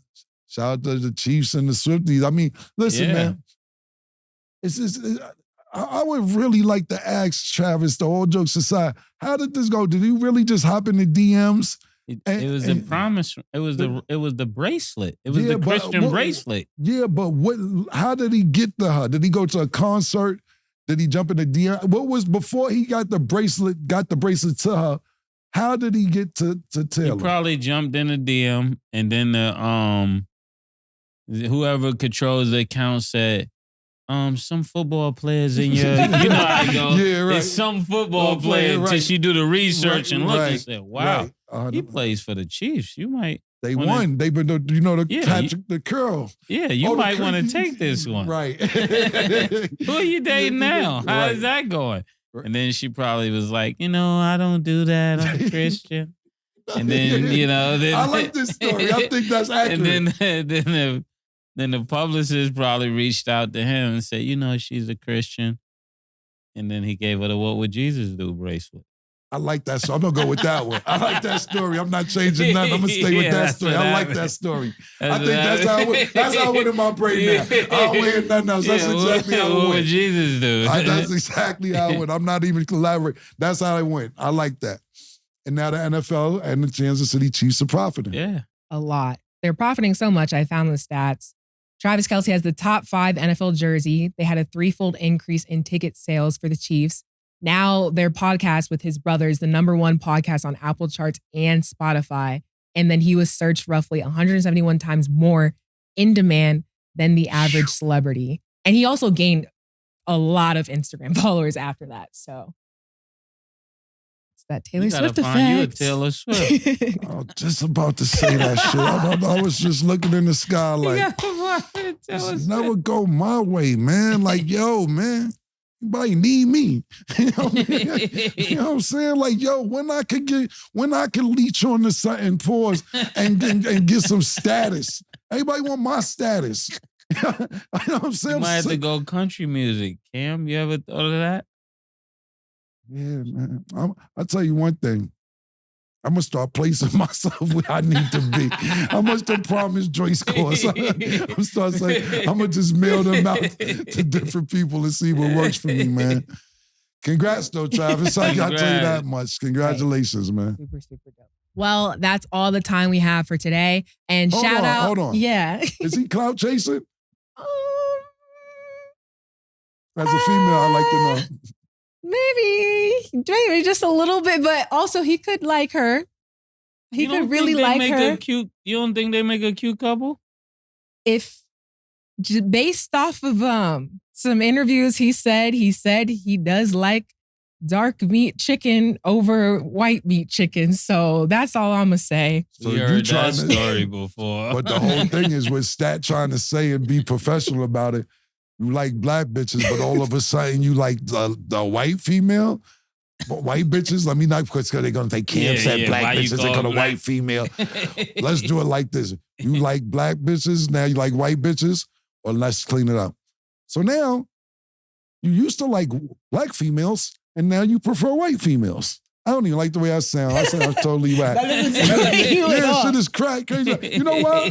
shout out to the Chiefs and the Swifties. I mean, listen, man. It's just... I would really like to ask Travis, all jokes aside, how did this go? Did he really just hop in the DMs? It was the promise. It was the bracelet. It was the Christian bracelet. Yeah, but how did he get to her? Did he go to a concert? Did he jump in the DM? What was before he got the bracelet to her? How did he get to Taylor? He probably jumped in the DM, and then whoever controls the account said, some football players in your, you know how it goes. Yeah, right. It's some football player until she do the research and look and say, wow, he plays for the Chiefs. You might. They won. They've been, Patrick the Curl. Yeah, you might want to take this one. Right. Who are you dating now? How is that going? Right. And then she probably was like, I don't do that. I'm Christian. And then, I like this story. I think that's accurate. And then the publicist probably reached out to him and said, she's a Christian. And then he gave her the What Would Jesus Do bracelet. I like that story. I'm going to go with that one. I like that story. I'm not changing nothing. I'm going to stay with that story. I like that story. I think that's how it went in my brain now. I don't hear nothing else. That's exactly how it went. What would Jesus do? That's exactly how it went. I'm not even collaborating. That's how it went. I like that. And now the NFL and the Kansas City Chiefs are profiting. Yeah. A lot. They're profiting so much. I found the stats. Travis Kelce has the top 5 NFL jersey. They had a 3-fold increase in ticket sales for the Chiefs. Now their podcast with his brothers, the #1 podcast on Apple charts and Spotify. And then he was searched roughly 171 times more in demand than the average celebrity. And he also gained a lot of Instagram followers after that. So that Taylor Swift find you a effect. Taylor Swift. I was just about to say that shit. I was just looking in the sky like, this never go my way, man. Like, yo, man, anybody need me? You know what I'm saying? Like, yo, when I could leech on to something, pause, and get some status. Everybody want my status. You know what I'm saying? You might have to go country music. Cam, you ever thought of that? Yeah, man. I'll tell you one thing. I'm going to start placing myself where I need to be. I must have promised Joyce course. I'm going to just mail them out to different people and see what works for me, man. Congrats, though, Travis. I got to tell you that much. Congratulations, man. Super, super dope. Well, that's all the time we have for today. And shout out. Hold on. Yeah. Is he clout chasing? As a female, I'd like to know. Maybe just a little bit, but also he could like her. He could really like her. You don't think they make a cute couple? If based off of some interviews, he said he does like dark meat chicken over white meat chicken. So that's all I'm gonna say. So you heard that story before. But the whole thing is with Stat trying to say and be professional about it. You like black bitches, but all of a sudden you like the white female? White bitches? Let me not, because they're going to think Cam said black bitches, they're going to white female. Let's do it like this. You like black bitches, now you like white bitches, or let's clean it up. So now, you used to like black females, and now you prefer white females. I don't even like the way I sound. I sound totally whack. Yeah, shit is crack. Crazy. You know why?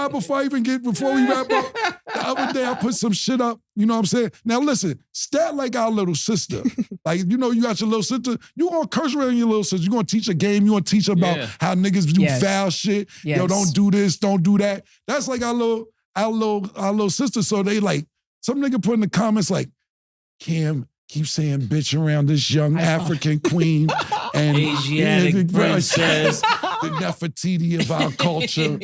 Before we wrap up, the other day I put some shit up. You know what I'm saying? Now listen, Stat like our little sister. Like, you got your little sister. You gonna curse around your little sister. You gonna teach a game. You gonna teach her about how niggas do foul shit. Yes. Yo, don't do this, don't do that. That's like our little sister. So they like, some nigga put in the comments like, Cam, keep saying bitch around this young African queen and Asiatic princess, the Nefertiti of our culture.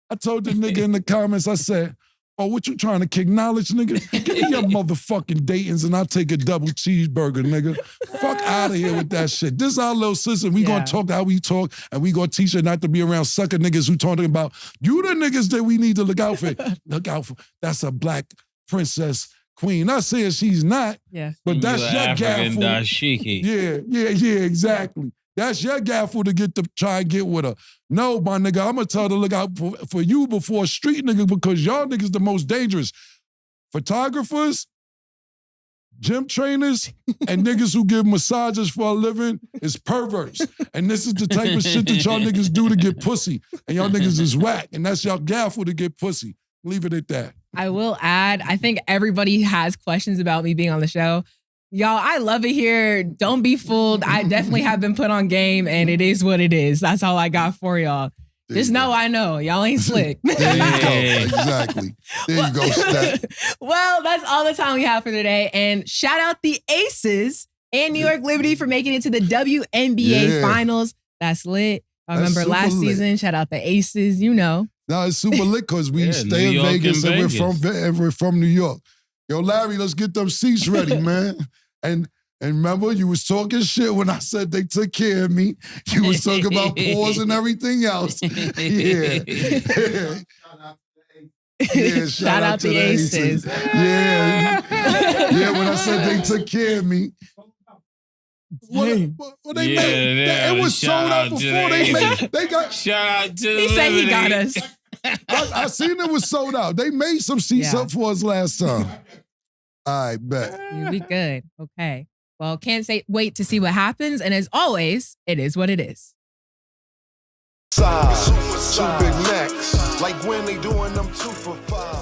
I told the nigga in the comments, I said, oh, what you trying to kick knowledge, nigga? Give me your motherfucking Dayton's and I'll take a double cheeseburger, nigga. Fuck out of here with that shit. This is our little sister. We gonna talk how we talk, and we gonna teach her not to be around sucker niggas who talking about, you the niggas that we need to look out for. Look out for. That's a black princess queen. Not saying she's not, but that's your gaffle. Yeah, exactly. That's your gaffle to get to try and get with her. No, my nigga, I'm gonna tell her to look out for you before a street nigga, because y'all niggas the most dangerous. Photographers, gym trainers, and niggas who give massages for a living is perverts. And this is the type of shit that y'all niggas do to get pussy. And y'all niggas is whack. And that's y'all gaffle to get pussy. Leave it at that. I will add, I think everybody has questions about me being on the show. Y'all, I love it here. Don't be fooled. I definitely have been put on game, and it is what it is. That's all I got for y'all. Just know I know. Y'all ain't slick. There you go. Exactly. There you go, Stat. Well, that's all the time we have for today. And shout out the Aces and New York Liberty for making it to the WNBA Finals. That's lit. I remember last season. Shout out the Aces, you know. No, it's super lit because we stay in Vegas and we're from New York. Yo, Larry, let's get them seats ready, man. And remember, you was talking shit when I said they took care of me. You was talking about pause and everything else. Yeah. Shout out to the Aces. Yeah, when I said they took care of me. It was sold out before they got. Shout out to He said he got us. I seen it was sold out. They made some seats up for us last time. All right, bet. You'll be good. Okay. Well, can't wait to see what happens. And as always, it is what it is. Two big necks, like when they doing them 2 for $5.